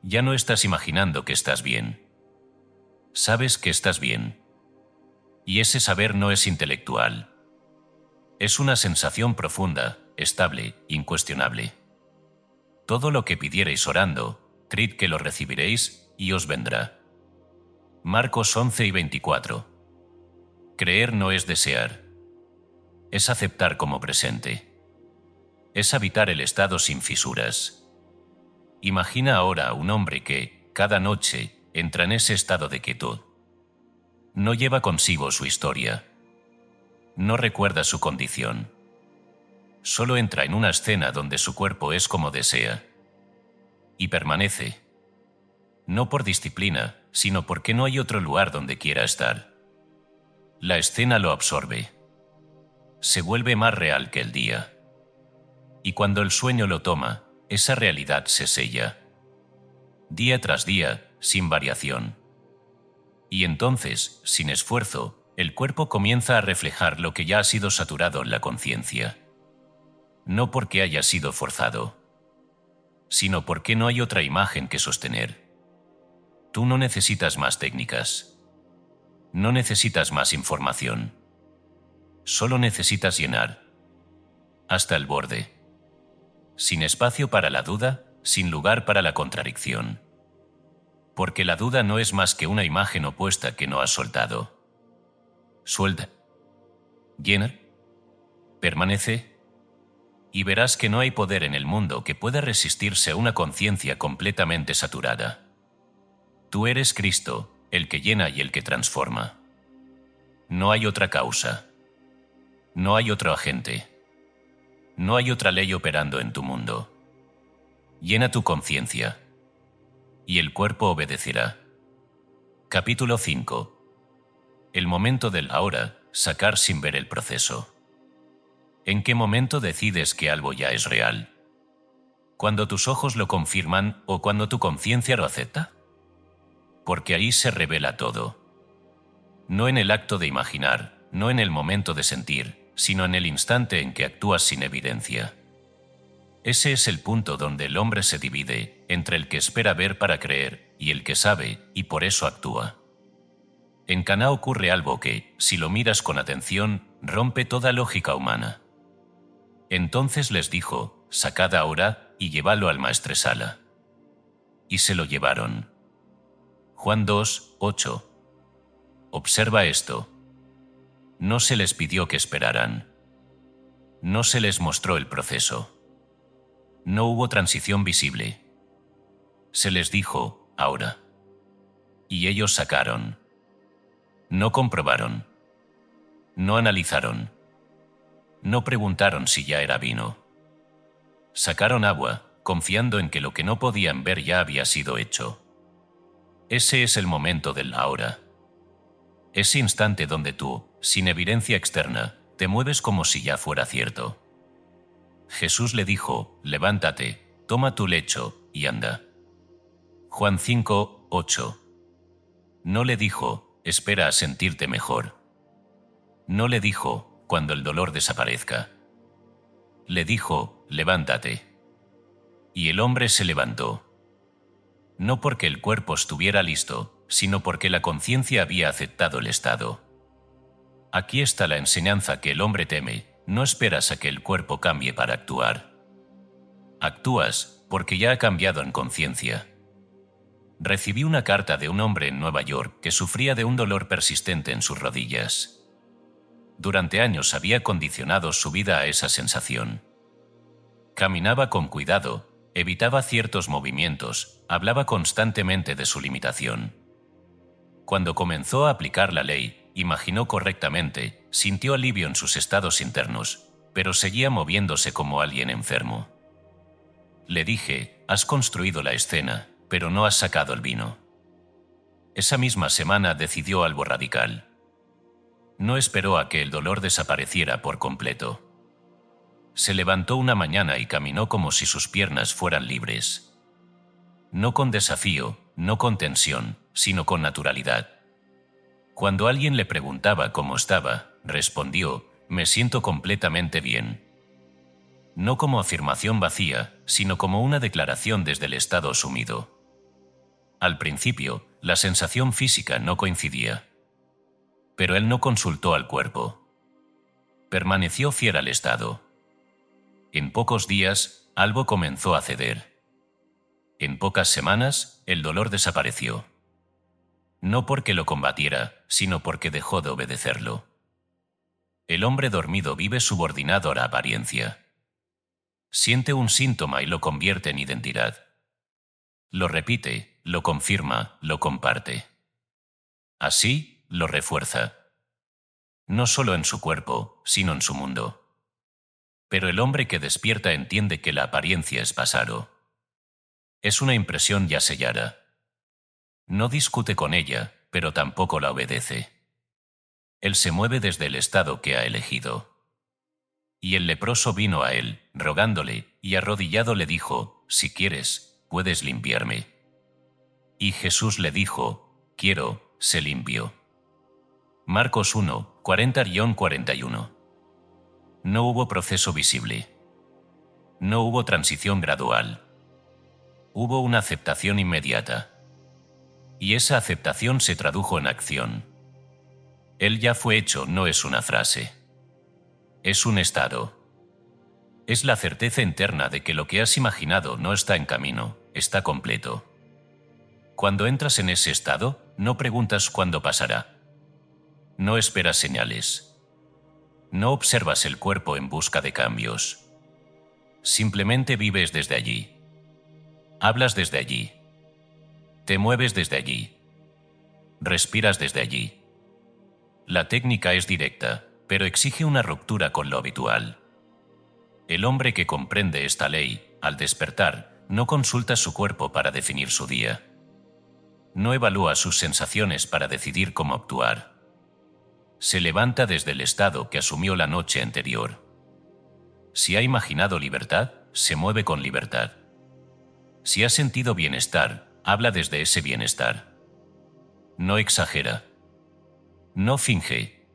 Ya no estás imaginando que estás bien. Sabes que estás bien. Y ese saber no es intelectual. Es una sensación profunda, estable, incuestionable. Todo lo que pidiereis orando, creed que lo recibiréis y os vendrá. Marcos 11:24. Creer no es desear. Es aceptar como presente. Es habitar el estado sin fisuras. Imagina ahora a un hombre que, cada noche, entra en ese estado de quietud. No lleva consigo su historia. No recuerda su condición. Solo entra en una escena donde su cuerpo es como desea. Y permanece. No por disciplina, sino porque no hay otro lugar donde quiera estar. La escena lo absorbe. Se vuelve más real que el día. Y cuando el sueño lo toma, esa realidad se sella. Día tras día, sin variación. Y entonces, sin esfuerzo, el cuerpo comienza a reflejar lo que ya ha sido saturado en la conciencia. No porque haya sido forzado, sino porque no hay otra imagen que sostener. Tú no necesitas más técnicas. No necesitas más información. Solo necesitas llenar. Hasta el borde. Sin espacio para la duda, sin lugar para la contradicción. Porque la duda no es más que una imagen opuesta que no has soltado. Suelta. Llena. Permanece. Y verás que no hay poder en el mundo que pueda resistirse a una conciencia completamente saturada. Tú eres Cristo, el que llena y el que transforma. No hay otra causa. No hay otro agente. No hay otra ley operando en tu mundo. Llena tu conciencia. Y el cuerpo obedecerá. Capítulo 5. El momento del ahora, sacar sin ver el proceso. ¿En qué momento decides que algo ya es real? ¿Cuando tus ojos lo confirman o cuando tu conciencia lo acepta? Porque ahí se revela todo. No en el acto de imaginar, no en el momento de sentir, sino en el instante en que actúas sin evidencia. Ese es el punto donde el hombre se divide entre el que espera ver para creer y el que sabe y por eso actúa. En Caná ocurre algo que, si lo miras con atención, rompe toda lógica humana. Entonces les dijo: sacad ahora y llevadlo al maestresala. Y se lo llevaron. Juan 2:8. Observa esto. No se les pidió que esperaran. No se les mostró el proceso. No hubo transición visible. Se les dijo: ahora. Y ellos sacaron. No comprobaron. No analizaron. No preguntaron si ya era vino. Sacaron agua, confiando en que lo que no podían ver ya había sido hecho. Ese es el momento del ahora. Ese instante donde tú, sin evidencia externa, te mueves como si ya fuera cierto. Jesús le dijo, levántate, toma tu lecho y anda. Juan 5, 8. No le dijo, espera a sentirte mejor. No le dijo, cuando el dolor desaparezca. Le dijo, levántate. Y el hombre se levantó. No porque el cuerpo estuviera listo, sino porque la conciencia había aceptado el estado. Aquí está la enseñanza que el hombre teme, no esperas a que el cuerpo cambie para actuar. Actúas porque ya ha cambiado en conciencia. Recibí una carta de un hombre en Nueva York que sufría de un dolor persistente en sus rodillas. Durante años había condicionado su vida a esa sensación. Caminaba con cuidado, evitaba ciertos movimientos, hablaba constantemente de su limitación. Cuando comenzó a aplicar la ley, imaginó correctamente, sintió alivio en sus estados internos, pero seguía moviéndose como alguien enfermo. Le dije, has construido la escena, pero no has sacado el vino. Esa misma semana decidió algo radical. No esperó a que el dolor desapareciera por completo. Se levantó una mañana y caminó como si sus piernas fueran libres. No con desafío, no con tensión, sino con naturalidad. Cuando alguien le preguntaba cómo estaba, respondió, me siento completamente bien. No como afirmación vacía, sino como una declaración desde el estado sumido. Al principio, la sensación física no coincidía. Pero él no consultó al cuerpo. Permaneció fiel al estado. En pocos días, algo comenzó a ceder. En pocas semanas, el dolor desapareció. No porque lo combatiera, sino porque dejó de obedecerlo. El hombre dormido vive subordinado a la apariencia. Siente un síntoma y lo convierte en identidad. Lo repite, lo confirma, lo comparte. Así, lo refuerza. No solo en su cuerpo, sino en su mundo. Pero el hombre que despierta entiende que la apariencia es pasado. Es una impresión ya sellada. No discute con ella, pero tampoco la obedece. Él se mueve desde el estado que ha elegido. Y el leproso vino a él, rogándole, y arrodillado le dijo, si quieres, puedes limpiarme. Y Jesús le dijo, quiero, sé limpio. Marcos 1, 40-41. No hubo proceso visible. No hubo transición gradual. Hubo una aceptación inmediata. Y esa aceptación se tradujo en acción. Él ya fue hecho no es una frase. Es un estado. Es la certeza interna de que lo que has imaginado no está en camino, está completo. Cuando entras en ese estado, no preguntas cuándo pasará. No esperas señales. No observas el cuerpo en busca de cambios. Simplemente vives desde allí. Hablas desde allí. Te mueves desde allí. Respiras desde allí. La técnica es directa, pero exige una ruptura con lo habitual. El hombre que comprende esta ley, al despertar, no consulta su cuerpo para definir su día. No evalúa sus sensaciones para decidir cómo actuar. Se levanta desde el estado que asumió la noche anterior. Si ha imaginado libertad, se mueve con libertad. Si ha sentido bienestar, habla desde ese bienestar. No exagera. No finge.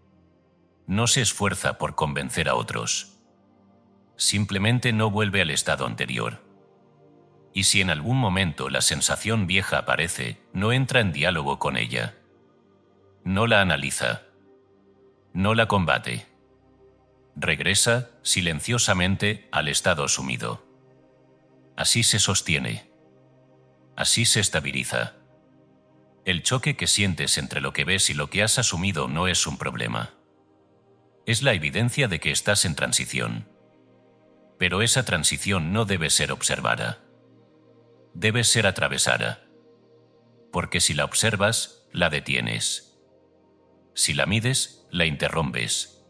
No se esfuerza por convencer a otros. Simplemente no vuelve al estado anterior. Y si en algún momento la sensación vieja aparece, no entra en diálogo con ella. No la analiza. No la combate. Regresa, silenciosamente, al estado asumido. Así se sostiene. Así se estabiliza. El choque que sientes entre lo que ves y lo que has asumido no es un problema. Es la evidencia de que estás en transición. Pero esa transición no debe ser observada. Debe ser atravesada. Porque si la observas, la detienes. Si la mides, la interrumpes.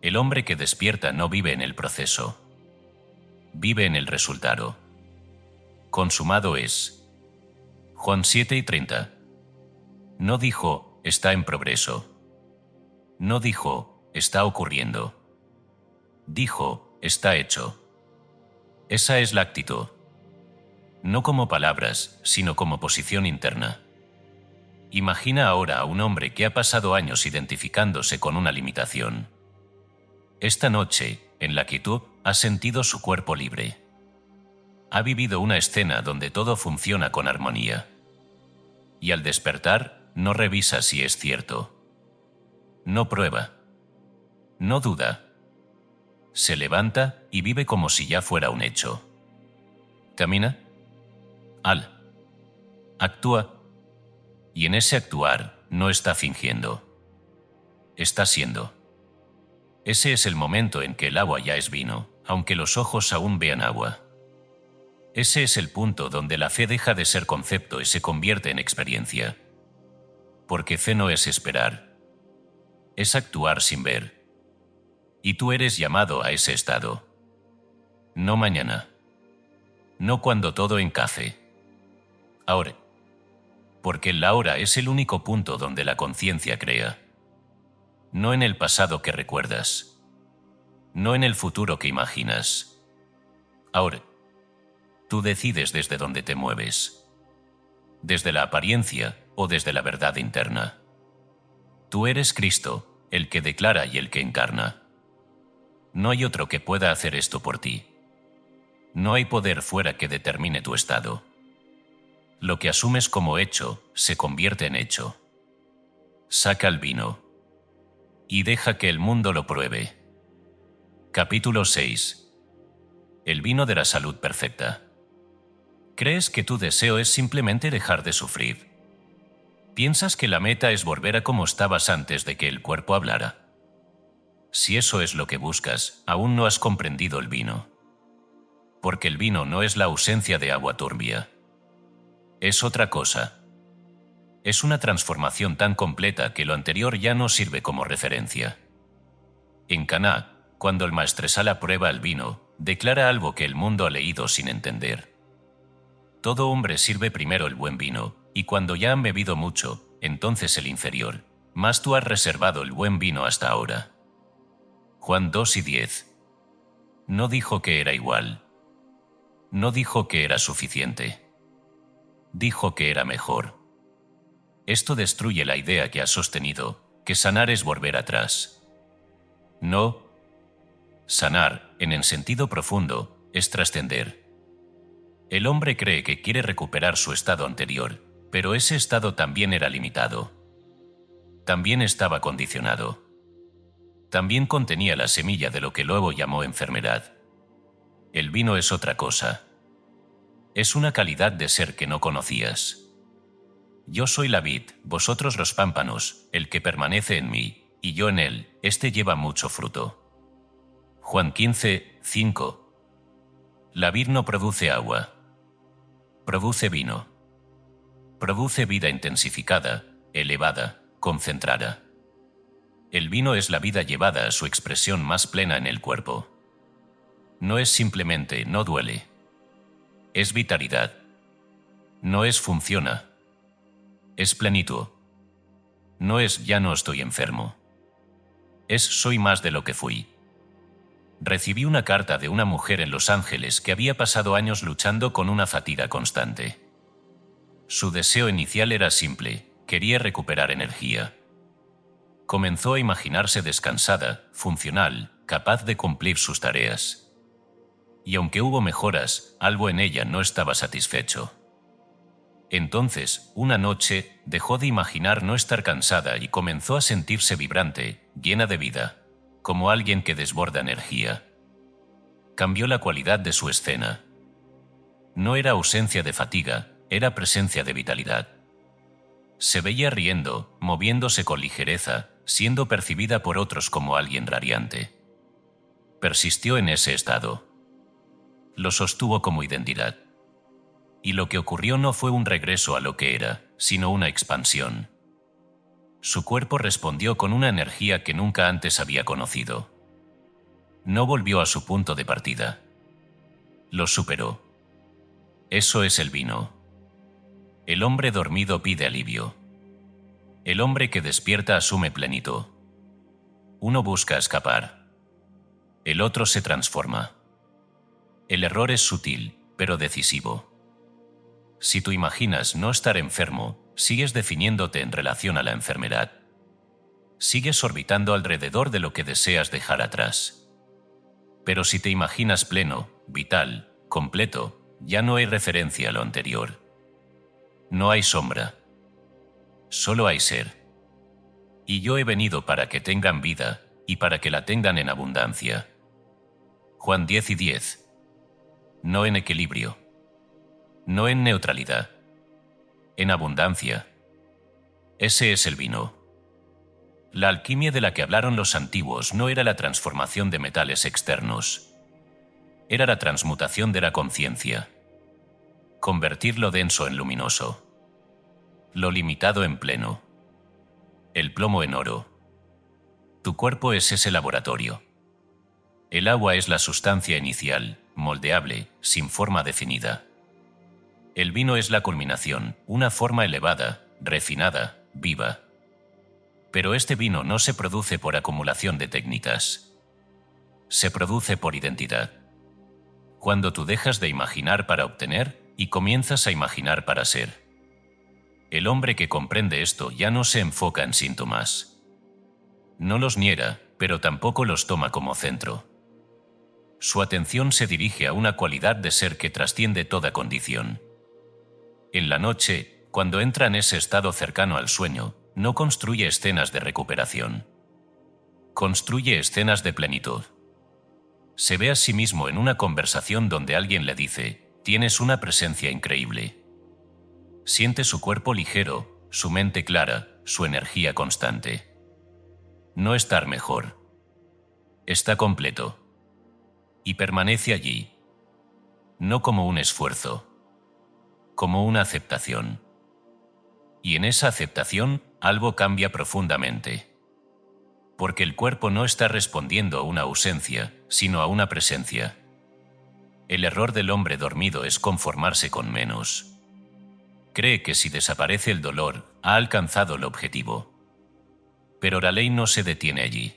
El hombre que despierta no vive en el proceso. Vive en el resultado. Consumado es. Juan 7:30. No dijo, está en progreso. No dijo, está ocurriendo. Dijo, está hecho. Esa es la actitud. No como palabras, sino como posición interna. Imagina ahora a un hombre que ha pasado años identificándose con una limitación. Esta noche, en la quietud, ha sentido su cuerpo libre. Ha vivido una escena donde todo funciona con armonía. Y al despertar, no revisa si es cierto. No prueba. No duda. Se levanta y vive como si ya fuera un hecho. Camina. Actúa. Y en ese actuar no está fingiendo. Está siendo. Ese es el momento en que el agua ya es vino, aunque los ojos aún vean agua. Ese es el punto donde la fe deja de ser concepto y se convierte en experiencia. Porque fe no es esperar. Es actuar sin ver. Y tú eres llamado a ese estado. No mañana. No cuando todo encaje. Ahora. Porque el ahora es el único punto donde la conciencia crea. No en el pasado que recuerdas. No en el futuro que imaginas. Ahora. Tú decides desde dónde te mueves. Desde la apariencia o desde la verdad interna. Tú eres Cristo, el que declara y el que encarna. No hay otro que pueda hacer esto por ti. No hay poder fuera que determine tu estado. Lo que asumes como hecho se convierte en hecho. Saca el vino. Y deja que el mundo lo pruebe. Capítulo 6. El vino de la salud perfecta. ¿Crees que tu deseo es simplemente dejar de sufrir? ¿Piensas que la meta es volver a como estabas antes de que el cuerpo hablara? Si eso es lo que buscas, aún no has comprendido el vino. Porque el vino no es la ausencia de agua turbia. Es otra cosa. Es una transformación tan completa que lo anterior ya no sirve como referencia. En Caná, cuando el maestresala prueba el vino, declara algo que el mundo ha leído sin entender. Todo hombre sirve primero el buen vino, y cuando ya han bebido mucho, entonces el inferior. Mas tú has reservado el buen vino hasta ahora. Juan 2:10. No dijo que era igual. No dijo que era suficiente. Dijo que era mejor. Esto destruye la idea que has sostenido, que sanar es volver atrás. No. Sanar, en el sentido profundo, es trascender. El hombre cree que quiere recuperar su estado anterior, pero ese estado también era limitado. También estaba condicionado. También contenía la semilla de lo que luego llamó enfermedad. El vino es otra cosa. Es una calidad de ser que no conocías. Yo soy la vid, vosotros los pámpanos, el que permanece en mí, y yo en él, éste lleva mucho fruto. Juan 15:5. La vid no produce agua. Produce vino. Produce vida intensificada, elevada, concentrada. El vino es la vida llevada a su expresión más plena en el cuerpo. No es simplemente no duele. Es vitalidad. No es funciona. Es plenitud. No es ya no estoy enfermo. Es soy más de lo que fui. Recibí una carta de una mujer en Los Ángeles que había pasado años luchando con una fatiga constante. Su deseo inicial era simple, quería recuperar energía. Comenzó a imaginarse descansada, funcional, capaz de cumplir sus tareas. Y aunque hubo mejoras, algo en ella no estaba satisfecho. Entonces, una noche, dejó de imaginar no estar cansada y comenzó a sentirse vibrante, llena de vida, como alguien que desborda energía. Cambió la cualidad de su escena. No era ausencia de fatiga, era presencia de vitalidad. Se veía riendo, moviéndose con ligereza, siendo percibida por otros como alguien radiante. Persistió en ese estado. Lo sostuvo como identidad. Y lo que ocurrió no fue un regreso a lo que era, sino una expansión. Su cuerpo respondió con una energía que nunca antes había conocido. No volvió a su punto de partida. Lo superó. Eso es el vino. El hombre dormido pide alivio. El hombre que despierta asume plenitud. Uno busca escapar. El otro se transforma. El error es sutil, pero decisivo. Si tú imaginas no estar enfermo, sigues definiéndote en relación a la enfermedad. Sigues orbitando alrededor de lo que deseas dejar atrás. Pero si te imaginas pleno, vital, completo, ya no hay referencia a lo anterior. No hay sombra. Solo hay ser. Y yo he venido para que tengan vida, y para que la tengan en abundancia. Juan 10:10. No en equilibrio. No en neutralidad. En abundancia. Ese es el vino. La alquimia de la que hablaron los antiguos no era la transformación de metales externos. Era la transmutación de la conciencia. Convertir lo denso en luminoso. Lo limitado en pleno. El plomo en oro. Tu cuerpo es ese laboratorio. El agua es la sustancia inicial, moldeable, sin forma definida. El vino es la culminación, una forma elevada, refinada, viva. Pero este vino no se produce por acumulación de técnicas. Se produce por identidad. Cuando tú dejas de imaginar para obtener y comienzas a imaginar para ser. El hombre que comprende esto ya no se enfoca en síntomas. No los niega, pero tampoco los toma como centro. Su atención se dirige a una cualidad de ser que trasciende toda condición. En la noche, cuando entra en ese estado cercano al sueño, no construye escenas de recuperación. Construye escenas de plenitud. Se ve a sí mismo en una conversación donde alguien le dice, tienes una presencia increíble. Siente su cuerpo ligero, su mente clara, su energía constante. No estar mejor. Está completo. Y permanece allí. No como un esfuerzo. Como una aceptación. Y en esa aceptación, algo cambia profundamente. Porque el cuerpo no está respondiendo a una ausencia, sino a una presencia. El error del hombre dormido es conformarse con menos. Cree que si desaparece el dolor, ha alcanzado el objetivo. Pero la ley no se detiene allí.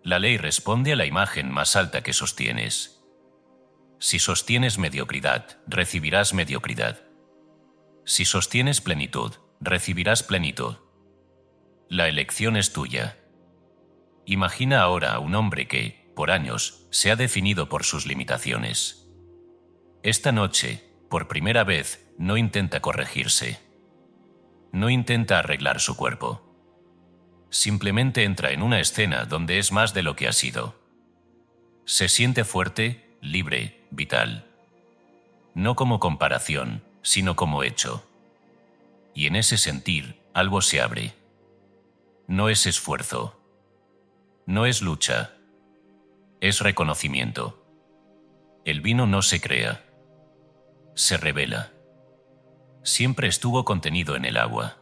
La ley responde a la imagen más alta que sostienes. Si sostienes mediocridad, recibirás mediocridad. Si sostienes plenitud, recibirás plenitud. La elección es tuya. Imagina ahora a un hombre que, por años, se ha definido por sus limitaciones. Esta noche, por primera vez, no intenta corregirse. No intenta arreglar su cuerpo. Simplemente entra en una escena donde es más de lo que ha sido. Se siente fuerte, libre, vital. No como comparación, sino como hecho. Y en ese sentir, algo se abre. No es esfuerzo. No es lucha. Es reconocimiento. El vino no se crea. Se revela. Siempre estuvo contenido en el agua.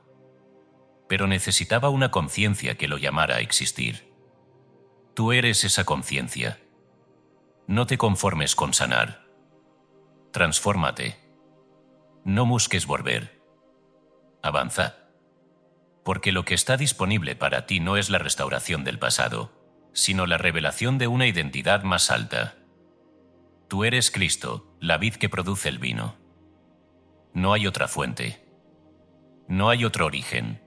Pero necesitaba una conciencia que lo llamara a existir. Tú eres esa conciencia. No te conformes con sanar. Transfórmate. No busques volver. Avanza. Porque lo que está disponible para ti no es la restauración del pasado, sino la revelación de una identidad más alta. Tú eres Cristo, la vid que produce el vino. No hay otra fuente. No hay otro origen.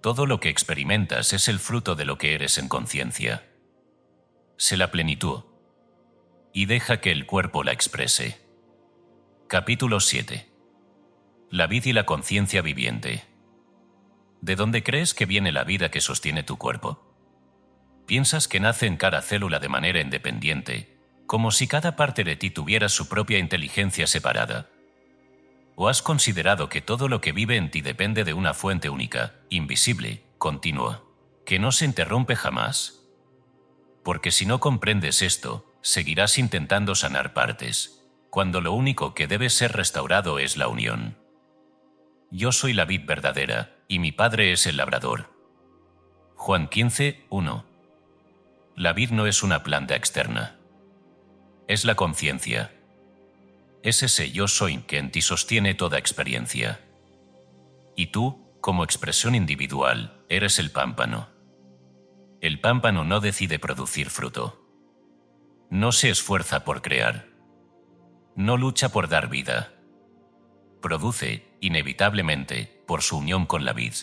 Todo lo que experimentas es el fruto de lo que eres en conciencia. Sé la plenitud. Y deja que el cuerpo la exprese. Capítulo 7. La vid y la conciencia viviente. ¿De dónde crees que viene la vida que sostiene tu cuerpo? ¿Piensas que nace en cada célula de manera independiente, como si cada parte de ti tuviera su propia inteligencia separada? ¿O has considerado que todo lo que vive en ti depende de una fuente única, invisible, continua, que no se interrumpe jamás? Porque si no comprendes esto, seguirás intentando sanar partes, cuando lo único que debe ser restaurado es la unión. Yo soy la vid verdadera, y mi Padre es el labrador. Juan 15:1. La vid no es una planta externa. Es la conciencia. Es ese yo soy que en ti sostiene toda experiencia. Y tú, como expresión individual, eres el pámpano. El pámpano no decide producir fruto. No se esfuerza por crear. No lucha por dar vida. Produce, inevitablemente, por su unión con la vid.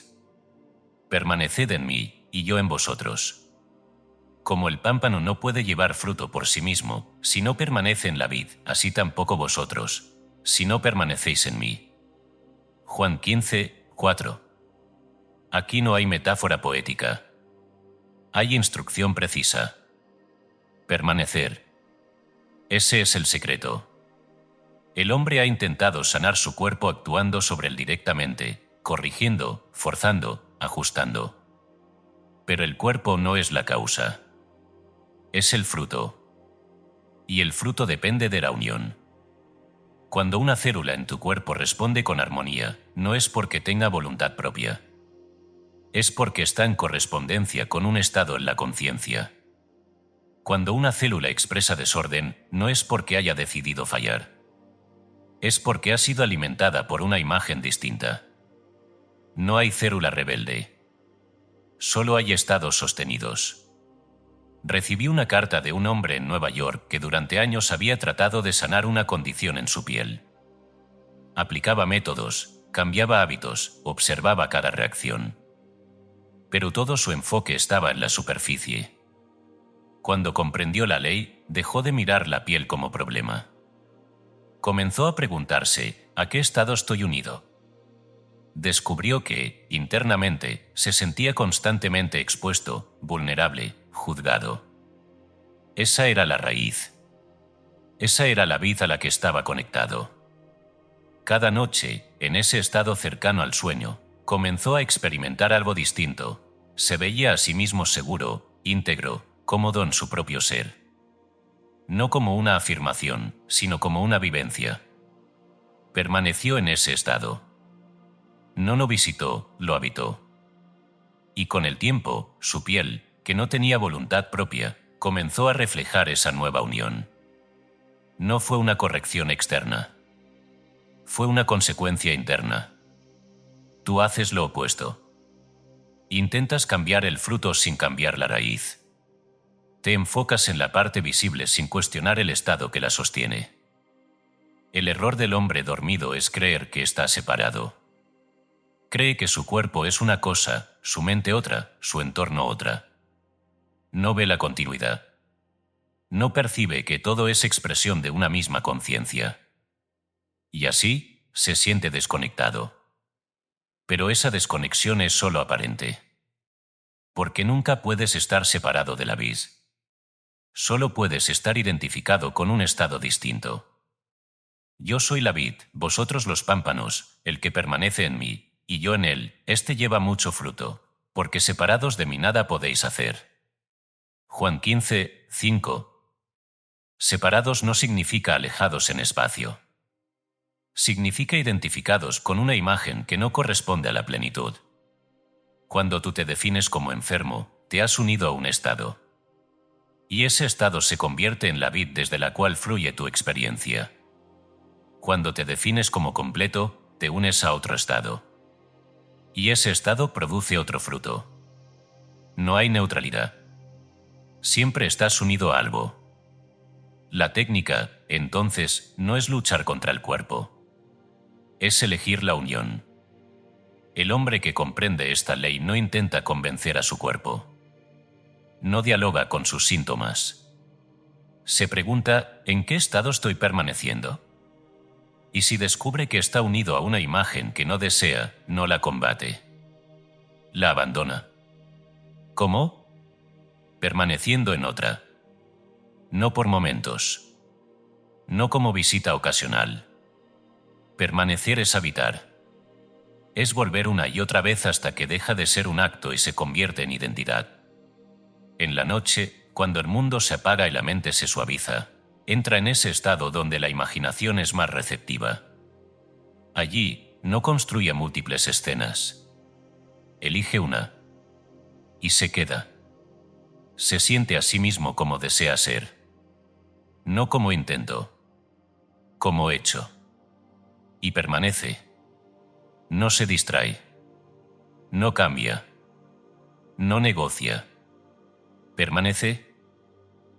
Permaneced en mí, y yo en vosotros. Como el pámpano no puede llevar fruto por sí mismo, si no permanece en la vid, así tampoco vosotros, si no permanecéis en mí. Juan 15, 4. Aquí no hay metáfora poética. Hay instrucción precisa. Permanecer. Ese es el secreto. El hombre ha intentado sanar su cuerpo actuando sobre él directamente, corrigiendo, forzando, ajustando. Pero el cuerpo no es la causa. Es el fruto. Y el fruto depende de la unión. Cuando una célula en tu cuerpo responde con armonía, no es porque tenga voluntad propia. Es porque está en correspondencia con un estado en la conciencia. Cuando una célula expresa desorden, no es porque haya decidido fallar. Es porque ha sido alimentada por una imagen distinta. No hay célula rebelde. Solo hay estados sostenidos. Recibí una carta de un hombre en Nueva York que durante años había tratado de sanar una condición en su piel. Aplicaba métodos, cambiaba hábitos, observaba cada reacción. Pero todo su enfoque estaba en la superficie. Cuando comprendió la ley, dejó de mirar la piel como problema. Comenzó a preguntarse, ¿a qué estado estoy unido? Descubrió que, internamente, se sentía constantemente expuesto, vulnerable, juzgado. Esa era la raíz. Esa era la vid a la que estaba conectado. Cada noche, en ese estado cercano al sueño, comenzó a experimentar algo distinto. Se veía a sí mismo seguro, íntegro, cómodo en su propio ser. No como una afirmación, sino como una vivencia. Permaneció en ese estado. No lo visitó, lo habitó. Y con el tiempo, su piel, que no tenía voluntad propia, comenzó a reflejar esa nueva unión. No fue una corrección externa. Fue una consecuencia interna. Tú haces lo opuesto. Intentas cambiar el fruto sin cambiar la raíz. Te enfocas en la parte visible sin cuestionar el estado que la sostiene. El error del hombre dormido es creer que está separado. Cree que su cuerpo es una cosa, su mente otra, su entorno otra. No ve la continuidad. No percibe que todo es expresión de una misma conciencia. Y así, se siente desconectado. Pero esa desconexión es solo aparente. Porque nunca puedes estar separado de la vid. Solo puedes estar identificado con un estado distinto. Yo soy la vid, vosotros los pámpanos, el que permanece en mí, y yo en él, éste lleva mucho fruto, porque separados de mí nada podéis hacer. Juan 15, 5. Separados no significa alejados en espacio. Significa identificados con una imagen que no corresponde a la plenitud. Cuando tú te defines como enfermo, te has unido a un estado. Y ese estado se convierte en la vid desde la cual fluye tu experiencia. Cuando te defines como completo, te unes a otro estado. Y ese estado produce otro fruto. No hay neutralidad. Siempre estás unido a algo. La técnica, entonces, no es luchar contra el cuerpo. Es elegir la unión. El hombre que comprende esta ley no intenta convencer a su cuerpo. No dialoga con sus síntomas. Se pregunta, ¿en qué estado estoy permaneciendo? Y si descubre que está unido a una imagen que no desea, no la combate. La abandona. ¿Cómo? Permaneciendo en otra. No por momentos. No como visita ocasional. Permanecer es habitar. Es volver una y otra vez hasta que deja de ser un acto y se convierte en identidad. En la noche, cuando el mundo se apaga y la mente se suaviza, entra en ese estado donde la imaginación es más receptiva. Allí, no construye múltiples escenas. Elige una. Y se queda. Se siente a sí mismo como desea ser. No como intento. Como hecho. Y permanece. No se distrae. No cambia. No negocia. Permanece.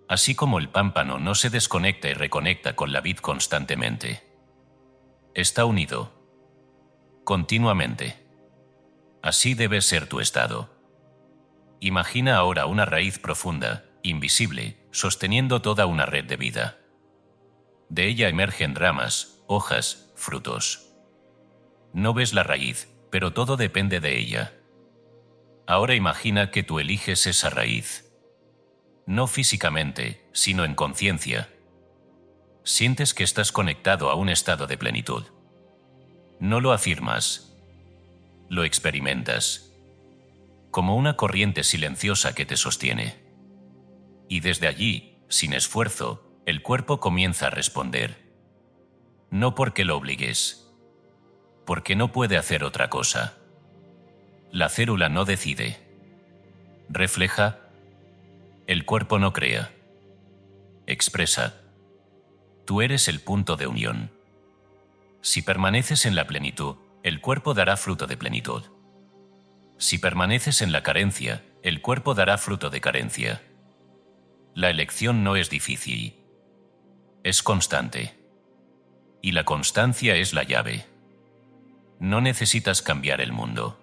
Así como el pámpano no se desconecta y reconecta con la vid constantemente. Está unido. Continuamente. Así debe ser tu estado. Imagina ahora una raíz profunda, invisible, sosteniendo toda una red de vida. De ella emergen ramas, hojas, frutos. No ves la raíz, pero todo depende de ella. Ahora imagina que tú eliges esa raíz. No físicamente, sino en conciencia. Sientes que estás conectado a un estado de plenitud. No lo afirmas. Lo experimentas. Como una corriente silenciosa que te sostiene. Y desde allí, sin esfuerzo, el cuerpo comienza a responder. No porque lo obligues. Porque no puede hacer otra cosa. La célula no decide. Refleja. El cuerpo no crea. Expresa. Tú eres el punto de unión. Si permaneces en la plenitud, el cuerpo dará fruto de plenitud. Si permaneces en la carencia, el cuerpo dará fruto de carencia. La elección no es difícil. Es constante. Y la constancia es la llave. No necesitas cambiar el mundo.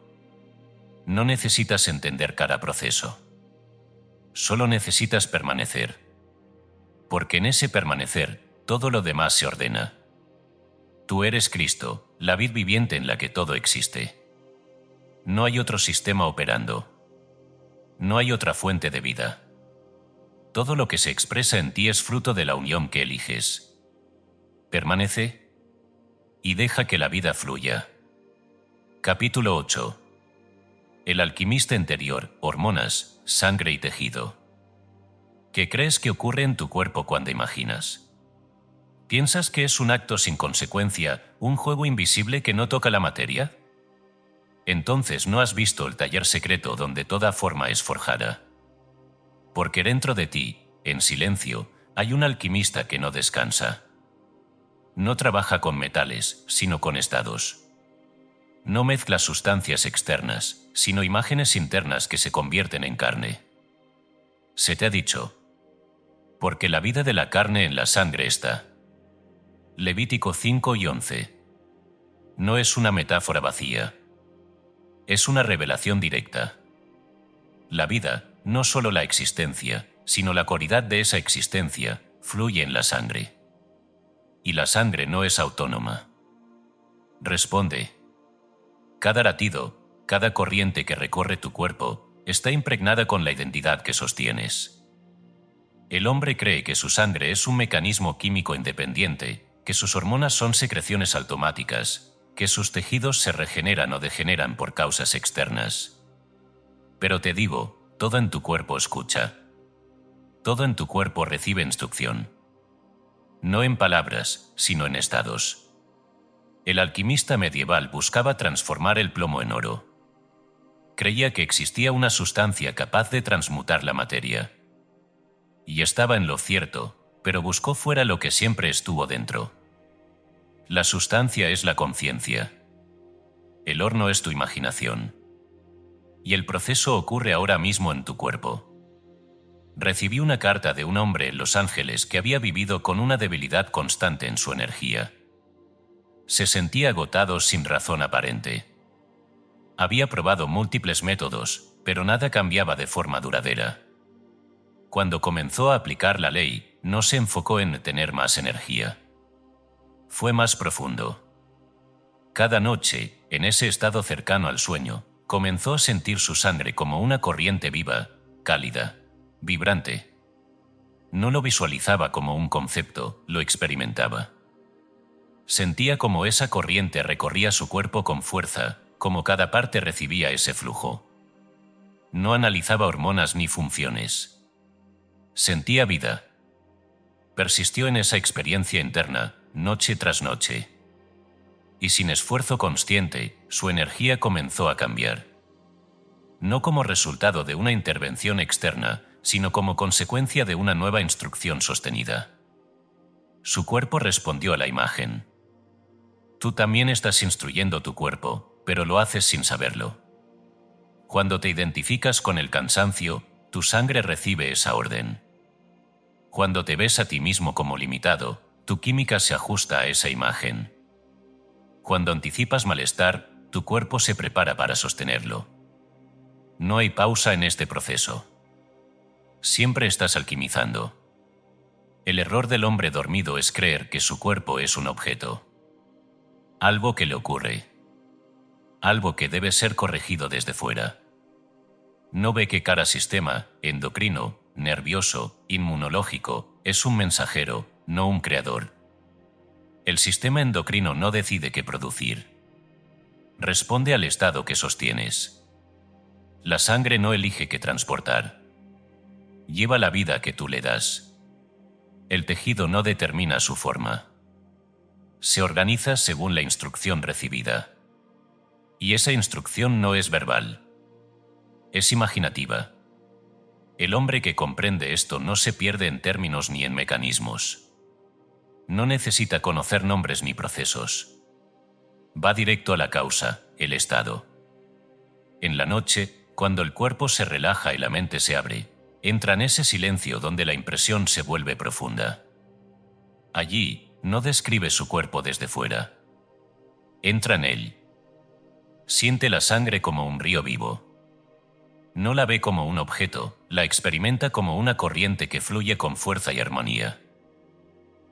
No necesitas entender cada proceso. Solo necesitas permanecer. Porque en ese permanecer, todo lo demás se ordena. Tú eres Cristo, la vid viviente en la que todo existe. No hay otro sistema operando. No hay otra fuente de vida. Todo lo que se expresa en ti es fruto de la unión que eliges. Permanece y deja que la vida fluya. Capítulo 8. El alquimista interior, hormonas, sangre y tejido. ¿Qué crees que ocurre en tu cuerpo cuando imaginas? ¿Piensas que es un acto sin consecuencia, un juego invisible que no toca la materia? Entonces no has visto el taller secreto donde toda forma es forjada. Porque dentro de ti, en silencio, hay un alquimista que no descansa. No trabaja con metales, sino con estados. No mezcla sustancias externas, sino imágenes internas que se convierten en carne. Se te ha dicho, porque la vida de la carne en la sangre está. Levítico 5 y 11. No es una metáfora vacía. Es una revelación directa. La vida, no solo la existencia, sino la cualidad de esa existencia, fluye en la sangre. Y la sangre no es autónoma. Responde. Cada latido, cada corriente que recorre tu cuerpo, está impregnada con la identidad que sostienes. El hombre cree que su sangre es un mecanismo químico independiente, que sus hormonas son secreciones automáticas, que sus tejidos se regeneran o degeneran por causas externas. Pero te digo, todo en tu cuerpo escucha. Todo en tu cuerpo recibe instrucción. No en palabras, sino en estados. El alquimista medieval buscaba transformar el plomo en oro. Creía que existía una sustancia capaz de transmutar la materia. Y estaba en lo cierto, pero buscó fuera lo que siempre estuvo dentro. La sustancia es la conciencia. El horno es tu imaginación. Y el proceso ocurre ahora mismo en tu cuerpo. Recibí una carta de un hombre en Los Ángeles que había vivido con una debilidad constante en su energía. Se sentía agotado sin razón aparente. Había probado múltiples métodos, pero nada cambiaba de forma duradera. Cuando comenzó a aplicar la ley, no se enfocó en tener más energía. Fue más profundo. Cada noche, en ese estado cercano al sueño, comenzó a sentir su sangre como una corriente viva, cálida, vibrante. No lo visualizaba como un concepto, lo experimentaba. Sentía como esa corriente recorría su cuerpo con fuerza, como cada parte recibía ese flujo. No analizaba hormonas ni funciones. Sentía vida. Persistió en esa experiencia interna, noche tras noche. Y sin esfuerzo consciente, su energía comenzó a cambiar. No como resultado de una intervención externa, sino como consecuencia de una nueva instrucción sostenida. Su cuerpo respondió a la imagen. Tú también estás instruyendo tu cuerpo, pero lo haces sin saberlo. Cuando te identificas con el cansancio, tu sangre recibe esa orden. Cuando te ves a ti mismo como limitado, tu química se ajusta a esa imagen. Cuando anticipas malestar, tu cuerpo se prepara para sostenerlo. No hay pausa en este proceso. Siempre estás alquimizando. El error del hombre dormido es creer que su cuerpo es un objeto. Algo que le ocurre. Algo que debe ser corregido desde fuera. No ve que cada sistema, endocrino, nervioso, inmunológico, es un mensajero, no un creador. El sistema endocrino no decide qué producir. Responde al estado que sostienes. La sangre no elige qué transportar. Lleva la vida que tú le das. El tejido no determina su forma. Se organiza según la instrucción recibida. Y esa instrucción no es verbal. Es imaginativa. El hombre que comprende esto no se pierde en términos ni en mecanismos. No necesita conocer nombres ni procesos. Va directo a la causa, el estado. En la noche, cuando el cuerpo se relaja y la mente se abre, entra en ese silencio donde la impresión se vuelve profunda. Allí, no describe su cuerpo desde fuera. Entra en él. Siente la sangre como un río vivo. No la ve como un objeto, la experimenta como una corriente que fluye con fuerza y armonía.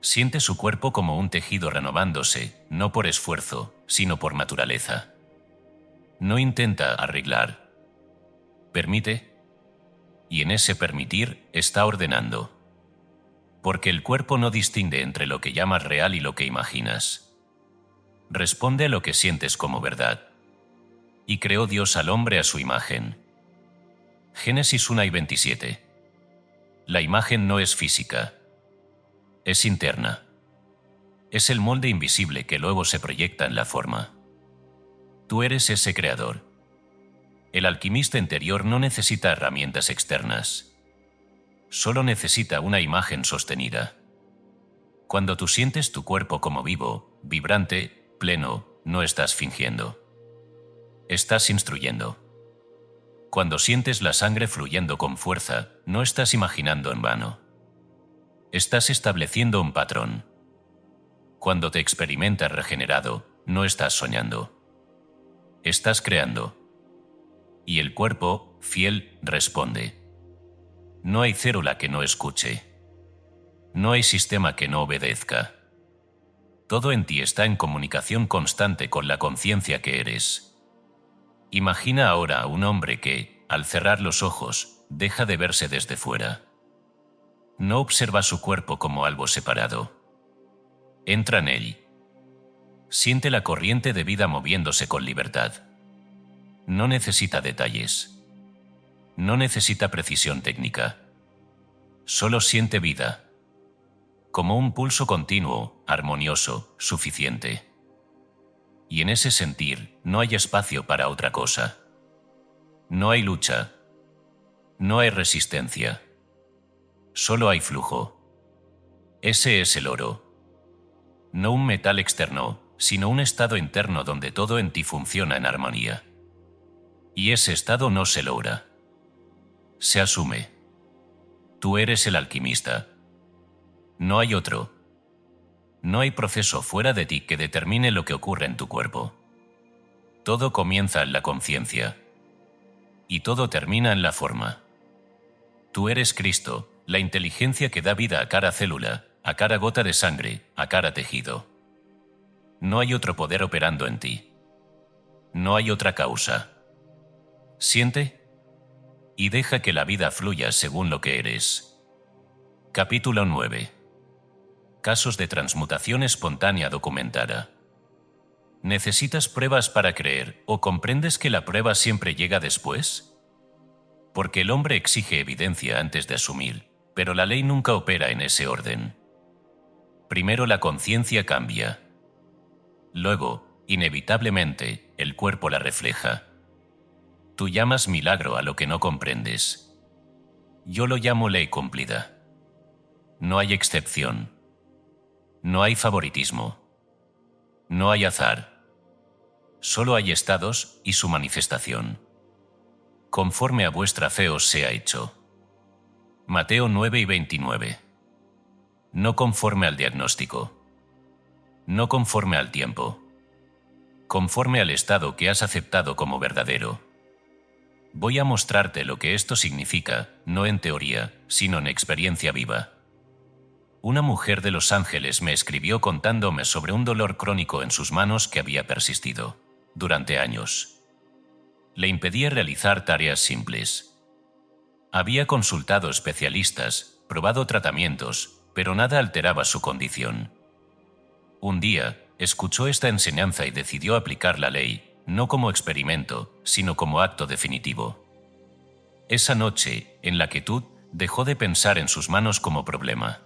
Siente su cuerpo como un tejido renovándose, no por esfuerzo, sino por naturaleza. No intenta arreglar. Permite. Y en ese permitir está ordenando. Porque el cuerpo no distingue entre lo que llamas real y lo que imaginas. Responde a lo que sientes como verdad. Y creó Dios al hombre a su imagen. Génesis 1:27. La imagen no es física. Es interna. Es el molde invisible que luego se proyecta en la forma. Tú eres ese creador. El alquimista interior no necesita herramientas externas. Solo necesita una imagen sostenida. Cuando tú sientes tu cuerpo como vivo, vibrante, pleno, no estás fingiendo. Estás instruyendo. Cuando sientes la sangre fluyendo con fuerza, no estás imaginando en vano. Estás estableciendo un patrón. Cuando te experimentas regenerado, no estás soñando. Estás creando. Y el cuerpo, fiel, responde. No hay célula que no escuche. No hay sistema que no obedezca. Todo en ti está en comunicación constante con la conciencia que eres. Imagina ahora a un hombre que, al cerrar los ojos, deja de verse desde fuera. No observa su cuerpo como algo separado. Entra en él. Siente la corriente de vida moviéndose con libertad. No necesita detalles. No necesita precisión técnica. Solo siente vida. Como un pulso continuo, armonioso, suficiente. Y en ese sentir no hay espacio para otra cosa. No hay lucha. No hay resistencia. Solo hay flujo. Ese es el oro. No un metal externo, sino un estado interno donde todo en ti funciona en armonía. Y ese estado no se logra. Se asume. Tú eres el alquimista. No hay otro. No hay proceso fuera de ti que determine lo que ocurre en tu cuerpo. Todo comienza en la conciencia. Y todo termina en la forma. Tú eres Cristo, la inteligencia que da vida a cada célula, a cada gota de sangre, a cada tejido. No hay otro poder operando en ti. No hay otra causa. Siente y deja que la vida fluya según lo que eres. Capítulo 9. Casos de transmutación espontánea documentada. ¿Necesitas pruebas para creer o comprendes que la prueba siempre llega después? Porque el hombre exige evidencia antes de asumir, pero la ley nunca opera en ese orden. Primero la conciencia cambia. Luego, inevitablemente, el cuerpo la refleja. Tú llamas milagro a lo que no comprendes. Yo lo llamo ley cumplida. No hay excepción. No hay favoritismo. No hay azar. Solo hay estados y su manifestación. Conforme a vuestra fe os sea hecho. Mateo 9 y 29. No conforme al diagnóstico. No conforme al tiempo. Conforme al estado que has aceptado como verdadero. Voy a mostrarte lo que esto significa, no en teoría, sino en experiencia viva. Una mujer de Los Ángeles me escribió contándome sobre un dolor crónico en sus manos que había persistido durante años. Le impedía realizar tareas simples. Había consultado especialistas, probado tratamientos, pero nada alteraba su condición. Un día, escuchó esta enseñanza y decidió aplicar la ley, no como experimento, sino como acto definitivo. Esa noche, en la quietud, dejó de pensar en sus manos como problema.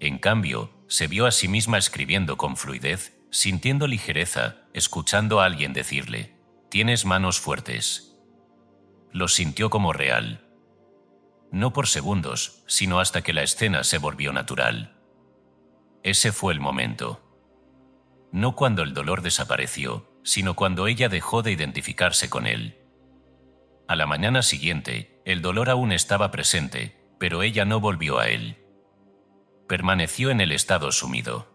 En cambio, se vio a sí misma escribiendo con fluidez, sintiendo ligereza, escuchando a alguien decirle: «Tienes manos fuertes». Lo sintió como real. No por segundos, sino hasta que la escena se volvió natural. Ese fue el momento. No cuando el dolor desapareció, sino cuando ella dejó de identificarse con él. A la mañana siguiente, el dolor aún estaba presente, pero ella no volvió a él. Permaneció en el estado sumido.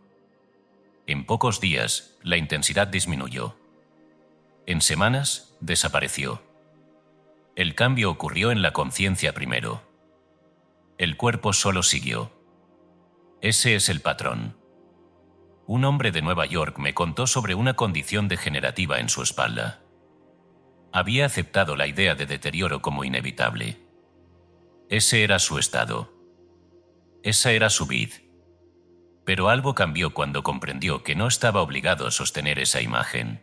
En pocos días, la intensidad disminuyó. En semanas, desapareció. El cambio ocurrió en la conciencia primero. El cuerpo solo siguió. Ese es el patrón. Un hombre de Nueva York me contó sobre una condición degenerativa en su espalda. Había aceptado la idea de deterioro como inevitable. Ese era su estado. Esa era su vid. Pero algo cambió cuando comprendió que no estaba obligado a sostener esa imagen.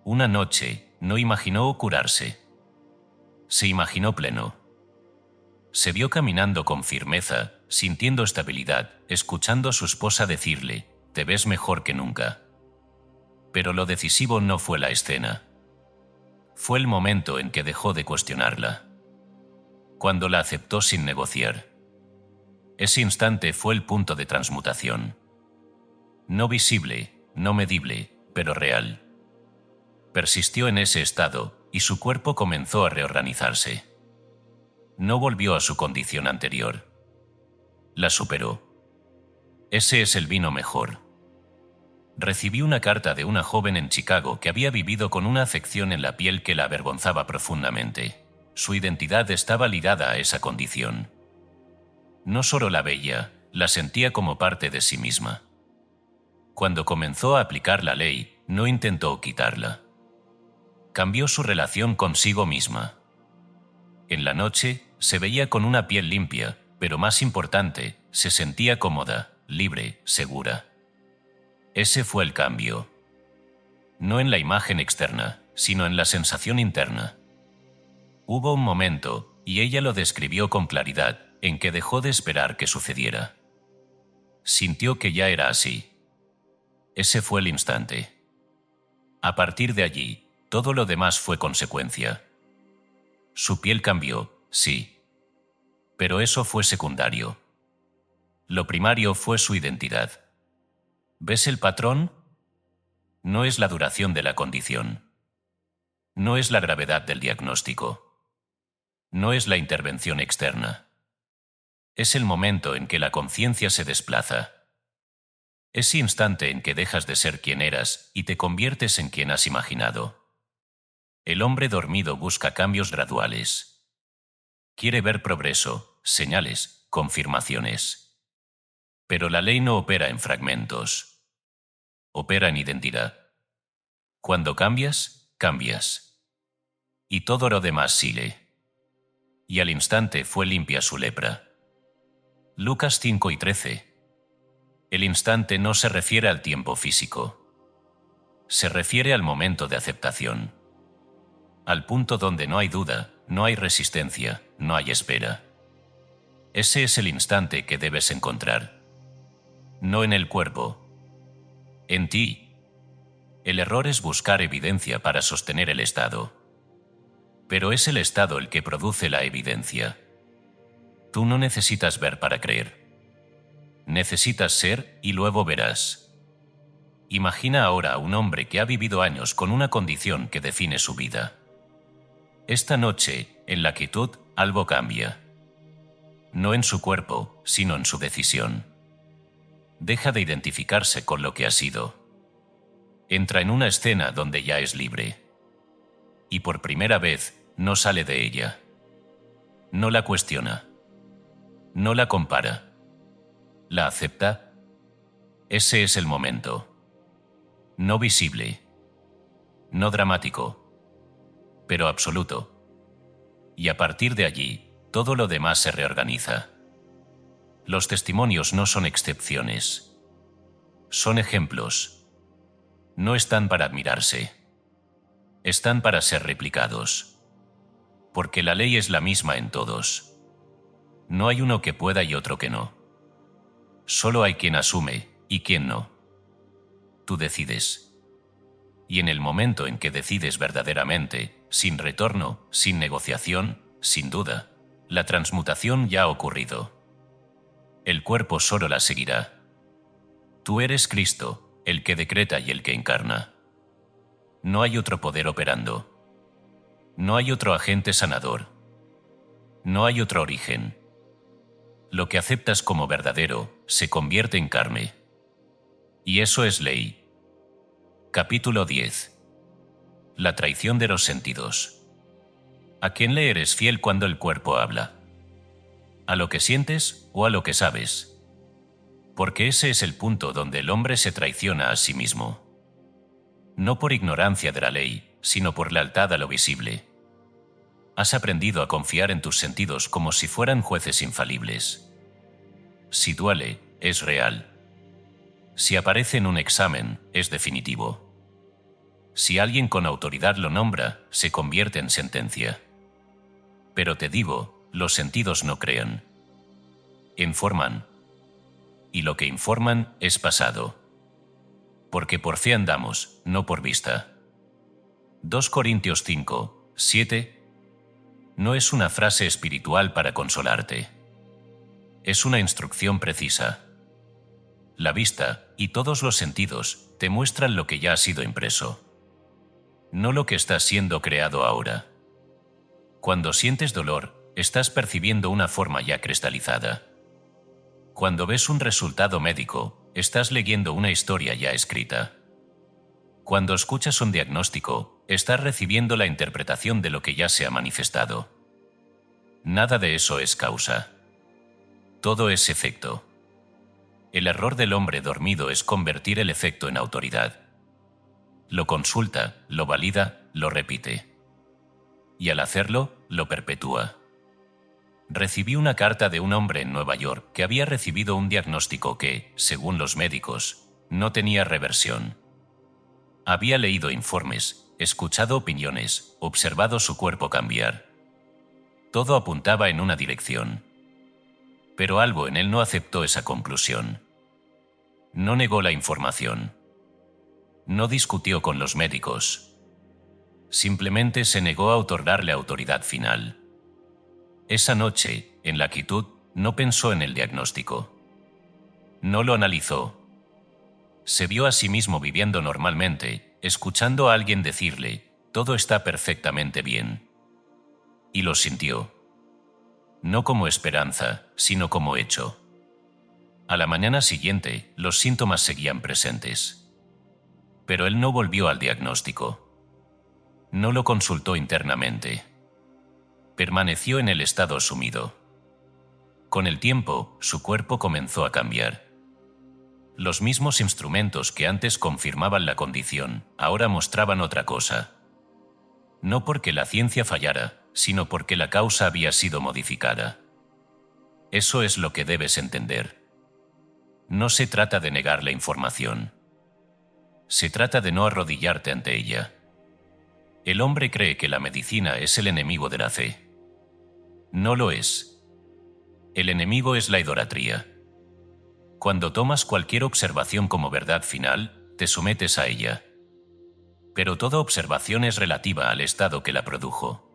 Una noche, no imaginó curarse. Se imaginó pleno. Se vio caminando con firmeza, sintiendo estabilidad, escuchando a su esposa decirle: «Te ves mejor que nunca». Pero lo decisivo no fue la escena. Fue el momento en que dejó de cuestionarla. Cuando la aceptó sin negociar. Ese instante fue el punto de transmutación. No visible, no medible, pero real. Persistió en ese estado, y su cuerpo comenzó a reorganizarse. No volvió a su condición anterior. La superó. Ese es el vino mejor. Recibí una carta de una joven en Chicago que había vivido con una afección en la piel que la avergonzaba profundamente. Su identidad estaba ligada a esa condición. No solo la veía, la sentía como parte de sí misma. Cuando comenzó a aplicar la ley, no intentó quitarla. Cambió su relación consigo misma. En la noche, se veía con una piel limpia, pero más importante, se sentía cómoda, libre, segura. Ese fue el cambio. No en la imagen externa, sino en la sensación interna. Hubo un momento, y ella lo describió con claridad, en que dejó de esperar que sucediera. Sintió que ya era así. Ese fue el instante. A partir de allí, todo lo demás fue consecuencia. Su piel cambió, sí. Pero eso fue secundario. Lo primario fue su identidad. ¿Ves el patrón? No es la duración de la condición. No es la gravedad del diagnóstico. No es la intervención externa. Es el momento en que la conciencia se desplaza. Ese instante en que dejas de ser quien eras y te conviertes en quien has imaginado. El hombre dormido busca cambios graduales. Quiere ver progreso, señales, confirmaciones. Pero la ley no opera en fragmentos. Opera en identidad. Cuando cambias, cambias. Y todo lo demás sigue. Y al instante fue limpia su lepra. Lucas 5 y 13. El instante no se refiere al tiempo físico. Se refiere al momento de aceptación. Al punto donde no hay duda, no hay resistencia, no hay espera. Ese es el instante que debes encontrar. No en el cuerpo. En ti. El error es buscar evidencia para sostener el estado. Pero es el estado el que produce la evidencia. Tú no necesitas ver para creer. Necesitas ser y luego verás. Imagina ahora a un hombre que ha vivido años con una condición que define su vida. Esta noche, en la quietud, algo cambia. no en su cuerpo, sino en su decisión. Deja de identificarse con lo que ha sido. Entra en una escena donde ya es libre. Y por primera vez no sale de ella. No la cuestiona. No la compara. ¿La acepta? Ese es el momento. No visible. No dramático. Pero absoluto. Y a partir de allí, todo lo demás se reorganiza. Los testimonios no son excepciones. Son ejemplos. No están para admirarse. Están para ser replicados. Porque la ley es la misma en todos. No hay uno que pueda y otro que no. Solo hay quien asume y quien no. Tú decides. Y en el momento en que decides verdaderamente, sin retorno, sin negociación, sin duda, la transmutación ya ha ocurrido. El cuerpo solo la seguirá. Tú eres Cristo, el que decreta y el que encarna. No hay otro poder operando. No hay otro agente sanador. No hay otro origen. Lo que aceptas como verdadero se convierte en carne. Y eso es ley. Capítulo 10. La traición de los sentidos. ¿A quién le eres fiel cuando el cuerpo habla? ¿A lo que sientes o a lo que sabes? Porque ese es el punto donde el hombre se traiciona a sí mismo. No por ignorancia de la ley, sino por lealtad a lo visible. Has aprendido a confiar en tus sentidos como si fueran jueces infalibles. Si duele, es real. Si aparece en un examen, es definitivo. Si alguien con autoridad lo nombra, se convierte en sentencia. Pero te digo, los sentidos no crean. Informan. Y lo que informan es pasado. Porque por fe andamos, no por vista. 2 Corintios 5, 7. No es una frase espiritual para consolarte. Es una instrucción precisa. La vista y todos los sentidos te muestran lo que ya ha sido impreso. No lo que está siendo creado ahora. Cuando sientes dolor, estás percibiendo una forma ya cristalizada. Cuando ves un resultado médico, estás leyendo una historia ya escrita. Cuando escuchas un diagnóstico, estás recibiendo la interpretación de lo que ya se ha manifestado. Nada de eso es causa. Todo es efecto. El error del hombre dormido es convertir el efecto en autoridad. Lo consulta, lo valida, lo repite. Y al hacerlo, lo perpetúa. Recibí una carta de un hombre en Nueva York que había recibido un diagnóstico que, según los médicos, no tenía reversión. Había leído informes, escuchado opiniones, observado su cuerpo cambiar. Todo apuntaba en una dirección. Pero algo en él no aceptó esa conclusión. No negó la información. No discutió con los médicos. Simplemente se negó a otorgarle autoridad final. Esa noche, en la quietud, no pensó en el diagnóstico. No lo analizó. Se vio a sí mismo viviendo normalmente, escuchando a alguien decirle, todo está perfectamente bien. Y lo sintió. No como esperanza, sino como hecho. A la mañana siguiente, los síntomas seguían presentes. Pero él no volvió al diagnóstico. No lo consultó internamente. Permaneció en el estado sumido. Con el tiempo, su cuerpo comenzó a cambiar. Los mismos instrumentos que antes confirmaban la condición, ahora mostraban otra cosa. No porque la ciencia fallara, sino porque la causa había sido modificada. Eso es lo que debes entender. No se trata de negar la información. Se trata de no arrodillarte ante ella. El hombre cree que la medicina es el enemigo de la fe. No lo es. El enemigo es la idolatría. Cuando tomas cualquier observación como verdad final, te sometes a ella. Pero toda observación es relativa al estado que la produjo.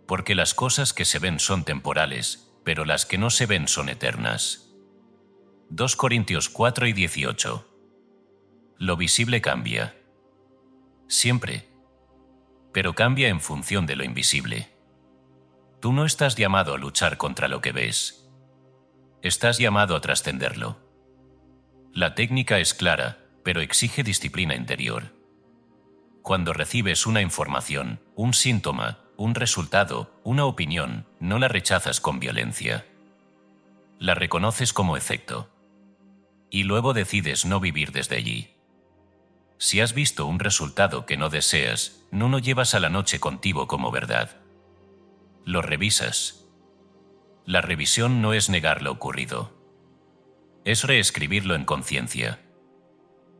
Porque las cosas que se ven son temporales, pero las que no se ven son eternas. 2 Corintios 4 y 18. Lo visible cambia. Siempre. Pero cambia en función de lo invisible. Tú no estás llamado a luchar contra lo que ves. Estás llamado a trascenderlo. La técnica es clara, pero exige disciplina interior. Cuando recibes una información, un síntoma, un resultado, una opinión, no la rechazas con violencia. La reconoces como efecto. Y luego decides no vivir desde allí. Si has visto un resultado que no deseas, no lo llevas a la noche contigo como verdad. Lo revisas. La revisión no es negar lo ocurrido. Es reescribirlo en conciencia.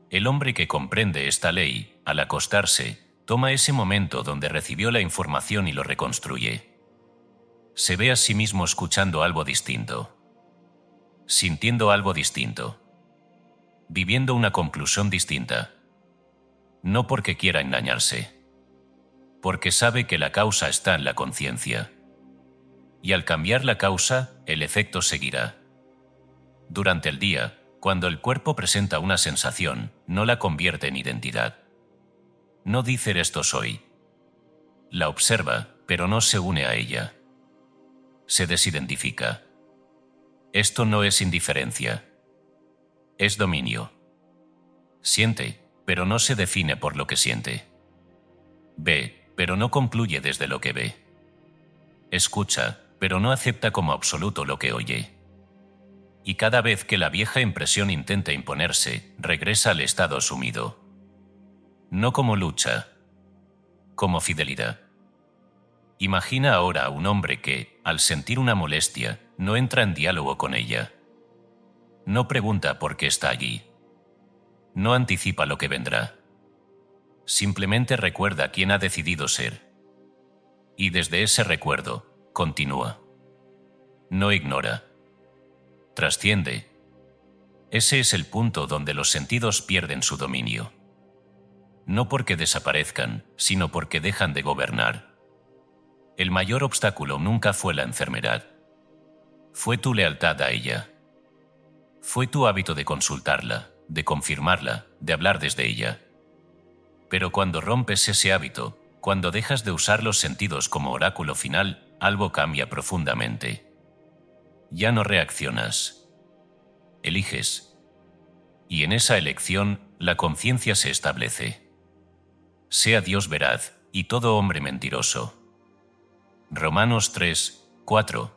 El hombre que comprende esta ley, al acostarse, toma ese momento donde recibió la información y lo reconstruye. Se ve a sí mismo escuchando algo distinto, sintiendo algo distinto, viviendo una conclusión distinta. No porque quiera engañarse, porque sabe que la causa está en la conciencia. Y al cambiar la causa, el efecto seguirá. Durante el día, cuando el cuerpo presenta una sensación, no la convierte en identidad. No dice esto soy. La observa, pero no se une a ella. Se desidentifica. Esto no es indiferencia. Es dominio. Siente, pero no se define por lo que siente. Ve, pero no concluye desde lo que ve. Escucha, pero no acepta como absoluto lo que oye. Y cada vez que la vieja impresión intenta imponerse, regresa al estado sumido. No como lucha, como fidelidad. Imagina ahora a un hombre que, al sentir una molestia, no entra en diálogo con ella. No pregunta por qué está allí. No anticipa lo que vendrá. Simplemente recuerda quién ha decidido ser. Y desde ese recuerdo, continúa. No ignora. Trasciende. Ese es el punto donde los sentidos pierden su dominio. No porque desaparezcan, sino porque dejan de gobernar. El mayor obstáculo nunca fue la enfermedad. Fue tu lealtad a ella. Fue tu hábito de consultarla, de confirmarla, de hablar desde ella. Pero cuando rompes ese hábito, cuando dejas de usar los sentidos como oráculo final, algo cambia profundamente. Ya no reaccionas. Eliges. Y en esa elección, la conciencia se establece. Sea Dios veraz, y todo hombre mentiroso. Romanos 3, 4.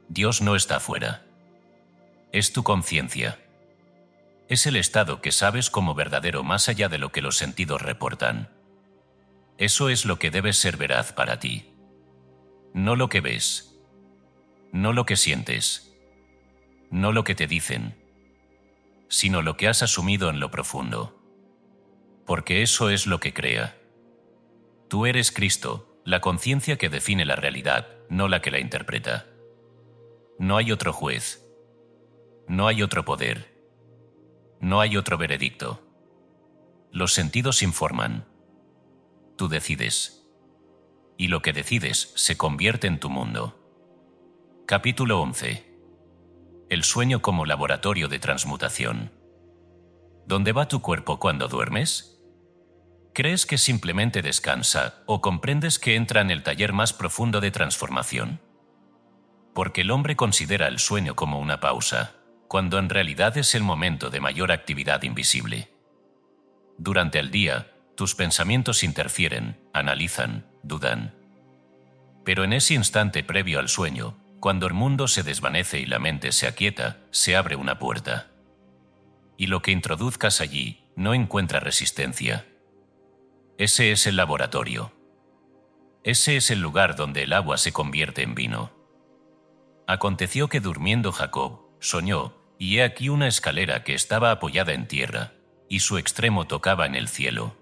Dios no está fuera. Es tu conciencia. Es el estado que sabes como verdadero más allá de lo que los sentidos reportan. Eso es lo que debe ser veraz para ti. No lo que ves. No lo que sientes. No lo que te dicen. Sino lo que has asumido en lo profundo. Porque eso es lo que crea. Tú eres Cristo, la conciencia que define la realidad, no la que la interpreta. No hay otro juez. No hay otro poder. No hay otro veredicto. Los sentidos informan. Tú decides. Y lo que decides se convierte en tu mundo. Capítulo 11. El sueño como laboratorio de transmutación. ¿Dónde va tu cuerpo cuando duermes? ¿Crees que simplemente descansa o comprendes que entra en el taller más profundo de transformación? Porque el hombre considera el sueño como una pausa, cuando en realidad es el momento de mayor actividad invisible. Durante el día, tus pensamientos interfieren, analizan, dudan. Pero en ese instante previo al sueño, cuando el mundo se desvanece y la mente se aquieta, se abre una puerta. Y lo que introduzcas allí no encuentra resistencia. Ese es el laboratorio. Ese es el lugar donde el agua se convierte en vino. Aconteció que durmiendo Jacob, soñó, y he aquí una escalera que estaba apoyada en tierra, y su extremo tocaba en el cielo.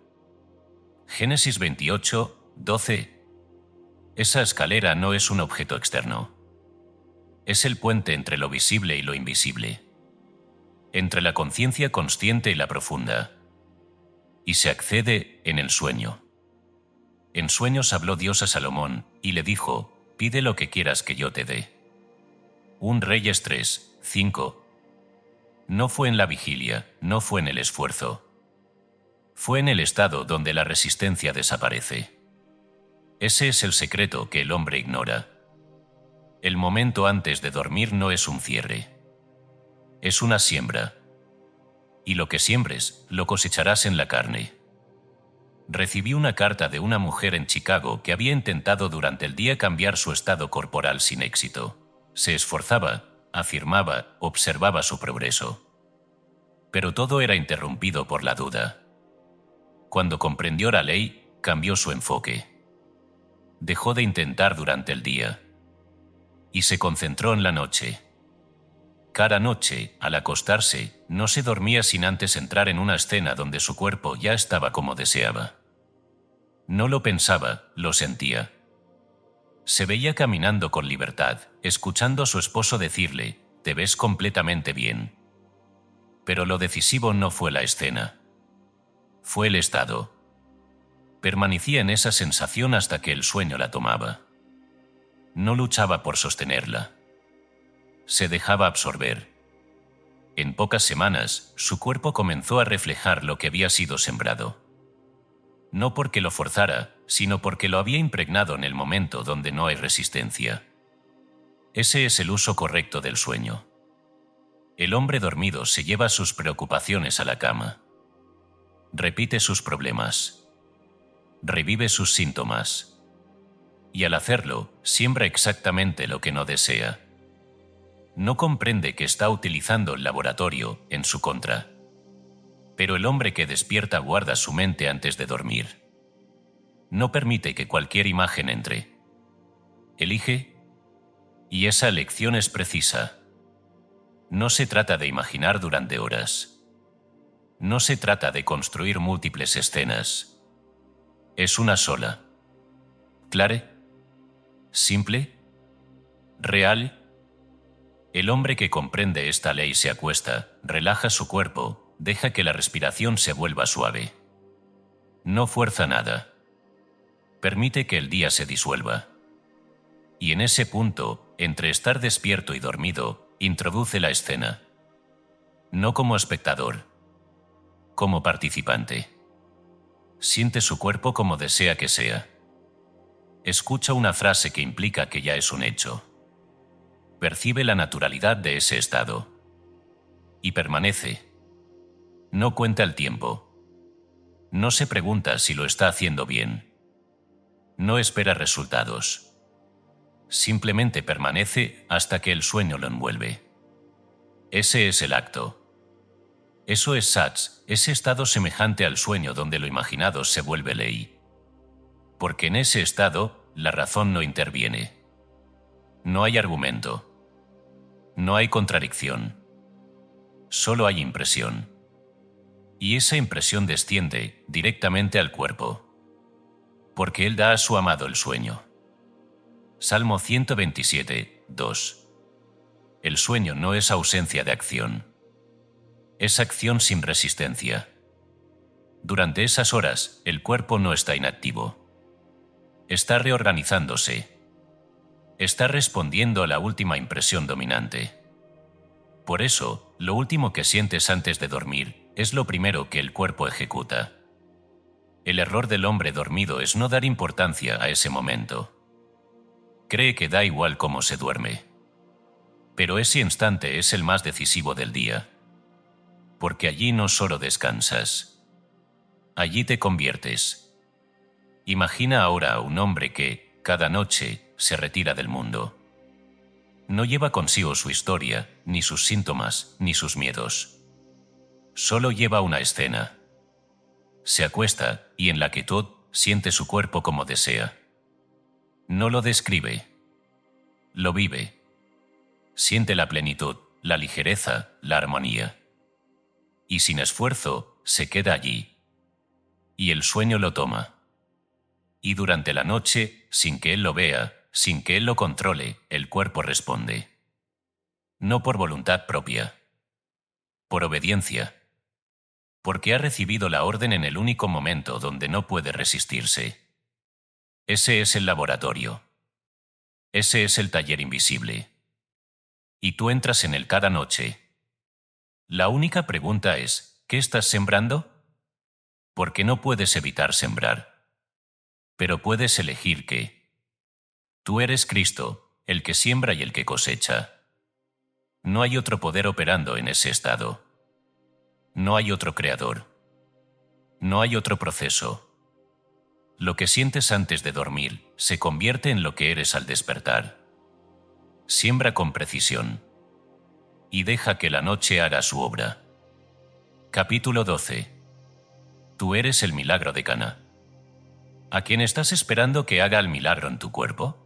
Génesis 28, 12. Esa escalera no es un objeto externo. Es el puente entre lo visible y lo invisible. Entre la conciencia consciente y la profunda. Y se accede en el sueño. En sueños habló Dios a Salomón, y le dijo, pide lo que quieras que yo te dé. 1 Reyes 3, 5. No fue en la vigilia, no fue en el esfuerzo. Fue en el estado donde la resistencia desaparece. Ese es el secreto que el hombre ignora. El momento antes de dormir no es un cierre. Es una siembra. Y lo que siembres, lo cosecharás en la carne. Recibí una carta de una mujer en Chicago que había intentado durante el día cambiar su estado corporal sin éxito. Se esforzaba, afirmaba, observaba su progreso. Pero todo era interrumpido por la duda. Cuando comprendió la ley, cambió su enfoque. Dejó de intentar durante el día y se concentró en la noche. Cada noche, al acostarse, no se dormía sin antes entrar en una escena donde su cuerpo ya estaba como deseaba. No lo pensaba, lo sentía. Se veía caminando con libertad, escuchando a su esposo decirle: «Te ves completamente bien». Pero lo decisivo no fue la escena. Fue el estado. Permanecía en esa sensación hasta que el sueño la tomaba. No luchaba por sostenerla. Se dejaba absorber. En pocas semanas, su cuerpo comenzó a reflejar lo que había sido sembrado. No porque lo forzara, sino porque lo había impregnado en el momento donde no hay resistencia. Ese es el uso correcto del sueño. El hombre dormido se lleva sus preocupaciones a la cama. Repite sus problemas. Revive sus síntomas. Y al hacerlo, siembra exactamente lo que no desea. No comprende que está utilizando el laboratorio en su contra. Pero el hombre que despierta guarda su mente antes de dormir. No permite que cualquier imagen entre. Elige, y esa elección es precisa. No se trata de imaginar durante horas. No se trata de construir múltiples escenas. Es una sola. ¿Clara? ¿Simple? ¿Real? El hombre que comprende esta ley se acuesta, relaja su cuerpo, deja que la respiración se vuelva suave. No fuerza nada. Permite que el día se disuelva. Y en ese punto, entre estar despierto y dormido, introduce la escena. No como espectador, como participante. Siente su cuerpo como desea que sea. Escucha una frase que implica que ya es un hecho. Percibe la naturalidad de ese estado. Y permanece. No cuenta el tiempo. No se pregunta si lo está haciendo bien. No espera resultados. Simplemente permanece hasta que el sueño lo envuelve. Ese es el acto. Eso es Sats, ese estado semejante al sueño donde lo imaginado se vuelve ley. Porque en ese estado, la razón no interviene. No hay argumento. No hay contradicción. Solo hay impresión. Y esa impresión desciende directamente al cuerpo. Porque Él da a su amado el sueño. Salmo 127, 2. El sueño no es ausencia de acción. Es acción sin resistencia. Durante esas horas, el cuerpo no está inactivo. Está reorganizándose. Está respondiendo a la última impresión dominante. Por eso, lo último que sientes antes de dormir es lo primero que el cuerpo ejecuta. El error del hombre dormido es no dar importancia a ese momento. Cree que da igual cómo se duerme. Pero ese instante es el más decisivo del día. Porque allí no solo descansas. Allí te conviertes. Imagina ahora a un hombre que, cada noche, se retira del mundo. No lleva consigo su historia, ni sus síntomas, ni sus miedos. Solo lleva una escena. Se acuesta y en la quietud siente su cuerpo como desea. No lo describe. Lo vive. Siente la plenitud, la ligereza, la armonía. Y sin esfuerzo, se queda allí. Y el sueño lo toma. Y durante la noche, sin que él lo vea, sin que él lo controle, el cuerpo responde. No por voluntad propia. Por obediencia. Porque ha recibido la orden en el único momento donde no puede resistirse. Ese es el laboratorio. Ese es el taller invisible. Y tú entras en él cada noche. La única pregunta es, ¿qué estás sembrando? Porque no puedes evitar sembrar. Pero puedes elegir qué. Tú eres Cristo, el que siembra y el que cosecha. No hay otro poder operando en ese estado. No hay otro creador. No hay otro proceso. Lo que sientes antes de dormir se convierte en lo que eres al despertar. Siembra con precisión y deja que la noche haga su obra. Capítulo 12. Tú eres el milagro de Caná. ¿A quién estás esperando que haga el milagro en tu cuerpo?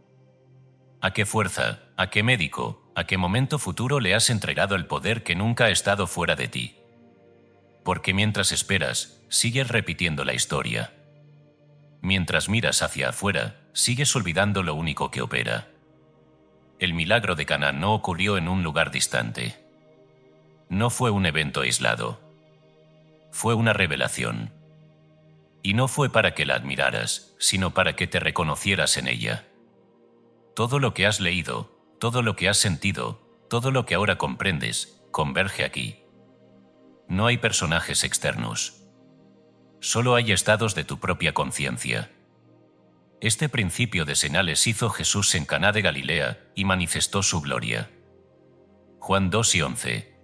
¿A qué fuerza, a qué médico, a qué momento futuro le has entregado el poder que nunca ha estado fuera de ti? Porque mientras esperas, sigues repitiendo la historia. Mientras miras hacia afuera, sigues olvidando lo único que opera. El milagro de Caná no ocurrió en un lugar distante. No fue un evento aislado. Fue una revelación. Y no fue para que la admiraras, sino para que te reconocieras en ella. Todo lo que has leído, todo lo que has sentido, todo lo que ahora comprendes, converge aquí. No hay personajes externos. Solo hay estados de tu propia conciencia. Este principio de señales hizo Jesús en Caná de Galilea y manifestó su gloria. Juan 2:11.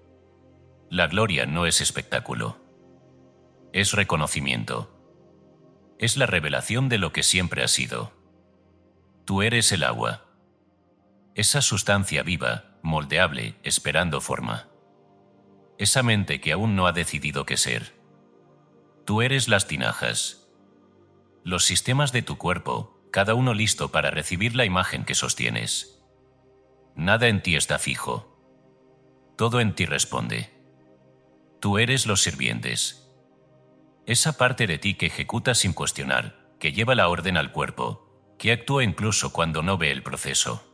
La gloria no es espectáculo. Es reconocimiento. Es la revelación de lo que siempre ha sido. Tú eres el agua. Esa sustancia viva, moldeable, esperando forma. Esa mente que aún no ha decidido qué ser. Tú eres las tinajas. Los sistemas de tu cuerpo, cada uno listo para recibir la imagen que sostienes. Nada en ti está fijo. Todo en ti responde. Tú eres los sirvientes. Esa parte de ti que ejecuta sin cuestionar, que lleva la orden al cuerpo, que actúa incluso cuando no ve el proceso.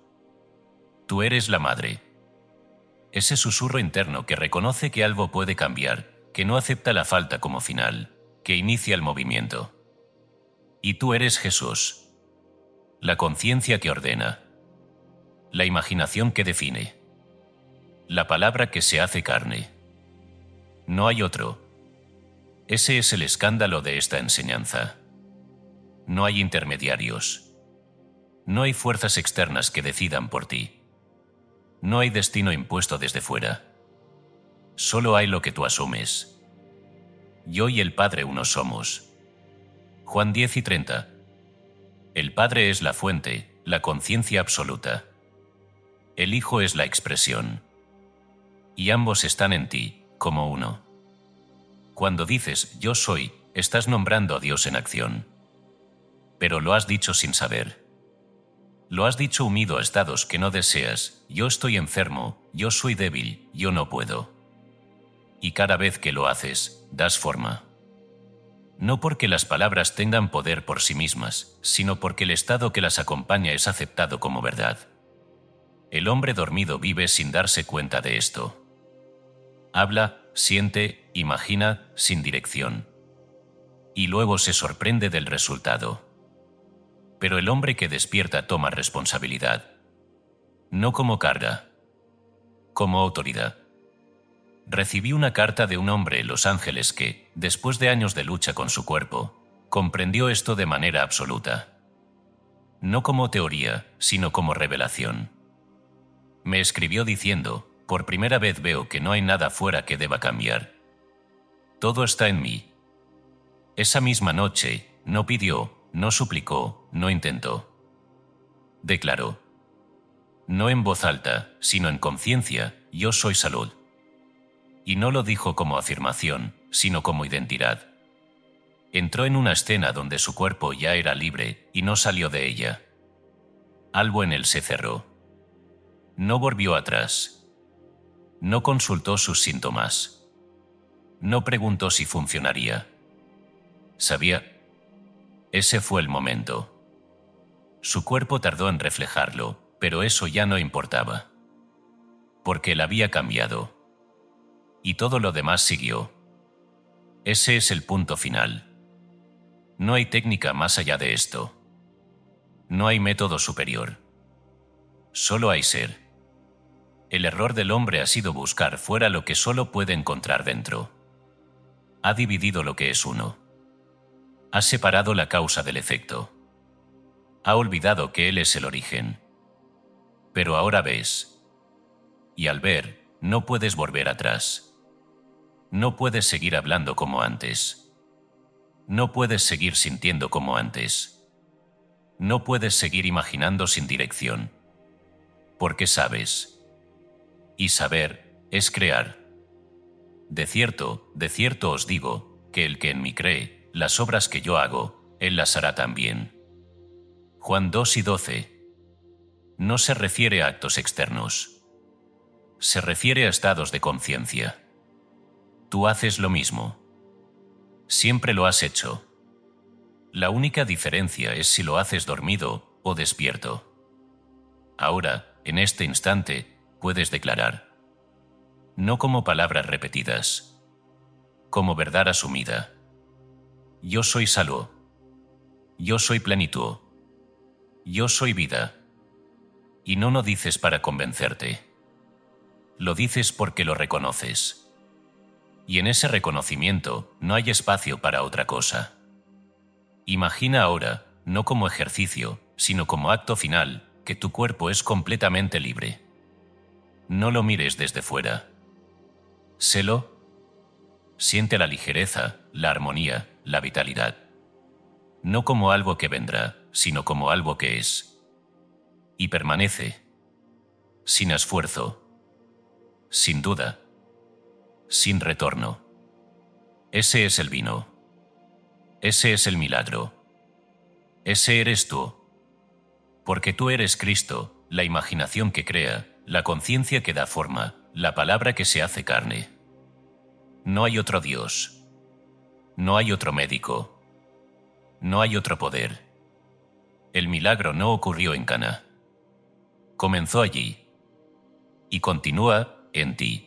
Tú eres la madre. Ese susurro interno que reconoce que algo puede cambiar, que no acepta la falta como final, que inicia el movimiento. Y tú eres Jesús. La conciencia que ordena. La imaginación que define. La palabra que se hace carne. No hay otro. Ese es el escándalo de esta enseñanza. No hay intermediarios. No hay fuerzas externas que decidan por ti. No hay destino impuesto desde fuera. Solo hay lo que tú asumes. Yo y el Padre uno somos. Juan 10:30. El Padre es la fuente, la conciencia absoluta. El Hijo es la expresión. Y ambos están en ti, como uno. Cuando dices yo soy, estás nombrando a Dios en acción. Pero lo has dicho sin saber. Lo has dicho unido a estados que no deseas, yo estoy enfermo, yo soy débil, yo no puedo. Y cada vez que lo haces, das forma. No porque las palabras tengan poder por sí mismas, sino porque el estado que las acompaña es aceptado como verdad. El hombre dormido vive sin darse cuenta de esto. Habla, siente, imagina, sin dirección. Y luego se sorprende del resultado. Pero el hombre que despierta toma responsabilidad. No como carga. Como autoridad. Recibí una carta de un hombre en Los Ángeles que, después de años de lucha con su cuerpo, comprendió esto de manera absoluta. No como teoría, sino como revelación. Me escribió diciendo, por primera vez veo que no hay nada fuera que deba cambiar. Todo está en mí. Esa misma noche, no pidió, no suplicó, no intentó. Declaró. No en voz alta, sino en conciencia, yo soy salud. Y no lo dijo como afirmación, sino como identidad. Entró en una escena donde su cuerpo ya era libre y no salió de ella. Algo en él se cerró. No volvió atrás. No consultó sus síntomas. No preguntó si funcionaría. Sabía. Ese fue el momento. Su cuerpo tardó en reflejarlo, pero eso ya no importaba. Porque él había cambiado. Y todo lo demás siguió. Ese es el punto final. No hay técnica más allá de esto. No hay método superior. Solo hay ser. El error del hombre ha sido buscar fuera lo que solo puede encontrar dentro. Ha dividido lo que es uno. Ha separado la causa del efecto. Ha olvidado que él es el origen. Pero ahora ves. Y al ver, no puedes volver atrás. No puedes seguir hablando como antes. No puedes seguir sintiendo como antes. No puedes seguir imaginando sin dirección. Porque sabes. Y saber es crear. De cierto os digo, que el que en mí cree, las obras que yo hago, él las hará también. Juan 2:12. No se refiere a actos externos. Se refiere a estados de conciencia. Tú haces lo mismo. Siempre lo has hecho. La única diferencia es si lo haces dormido o despierto. Ahora, en este instante, puedes declarar. No como palabras repetidas. Como verdad asumida. Yo soy salud. Yo soy plenitud. Yo soy vida. Y no lo dices para convencerte. Lo dices porque lo reconoces. Y en ese reconocimiento no hay espacio para otra cosa. Imagina ahora, no como ejercicio, sino como acto final, que tu cuerpo es completamente libre. No lo mires desde fuera. Sélo. Siente la ligereza, la armonía, la vitalidad. No como algo que vendrá, sino como algo que es. Y permanece. Sin esfuerzo. Sin duda. Sin retorno. Ese es el vino. Ese es el milagro. Ese eres tú. Porque tú eres Cristo, la imaginación que crea, la conciencia que da forma, la palabra que se hace carne. No hay otro Dios. No hay otro médico. No hay otro poder. El milagro no ocurrió en Cana. Comenzó allí. Y continúa en ti.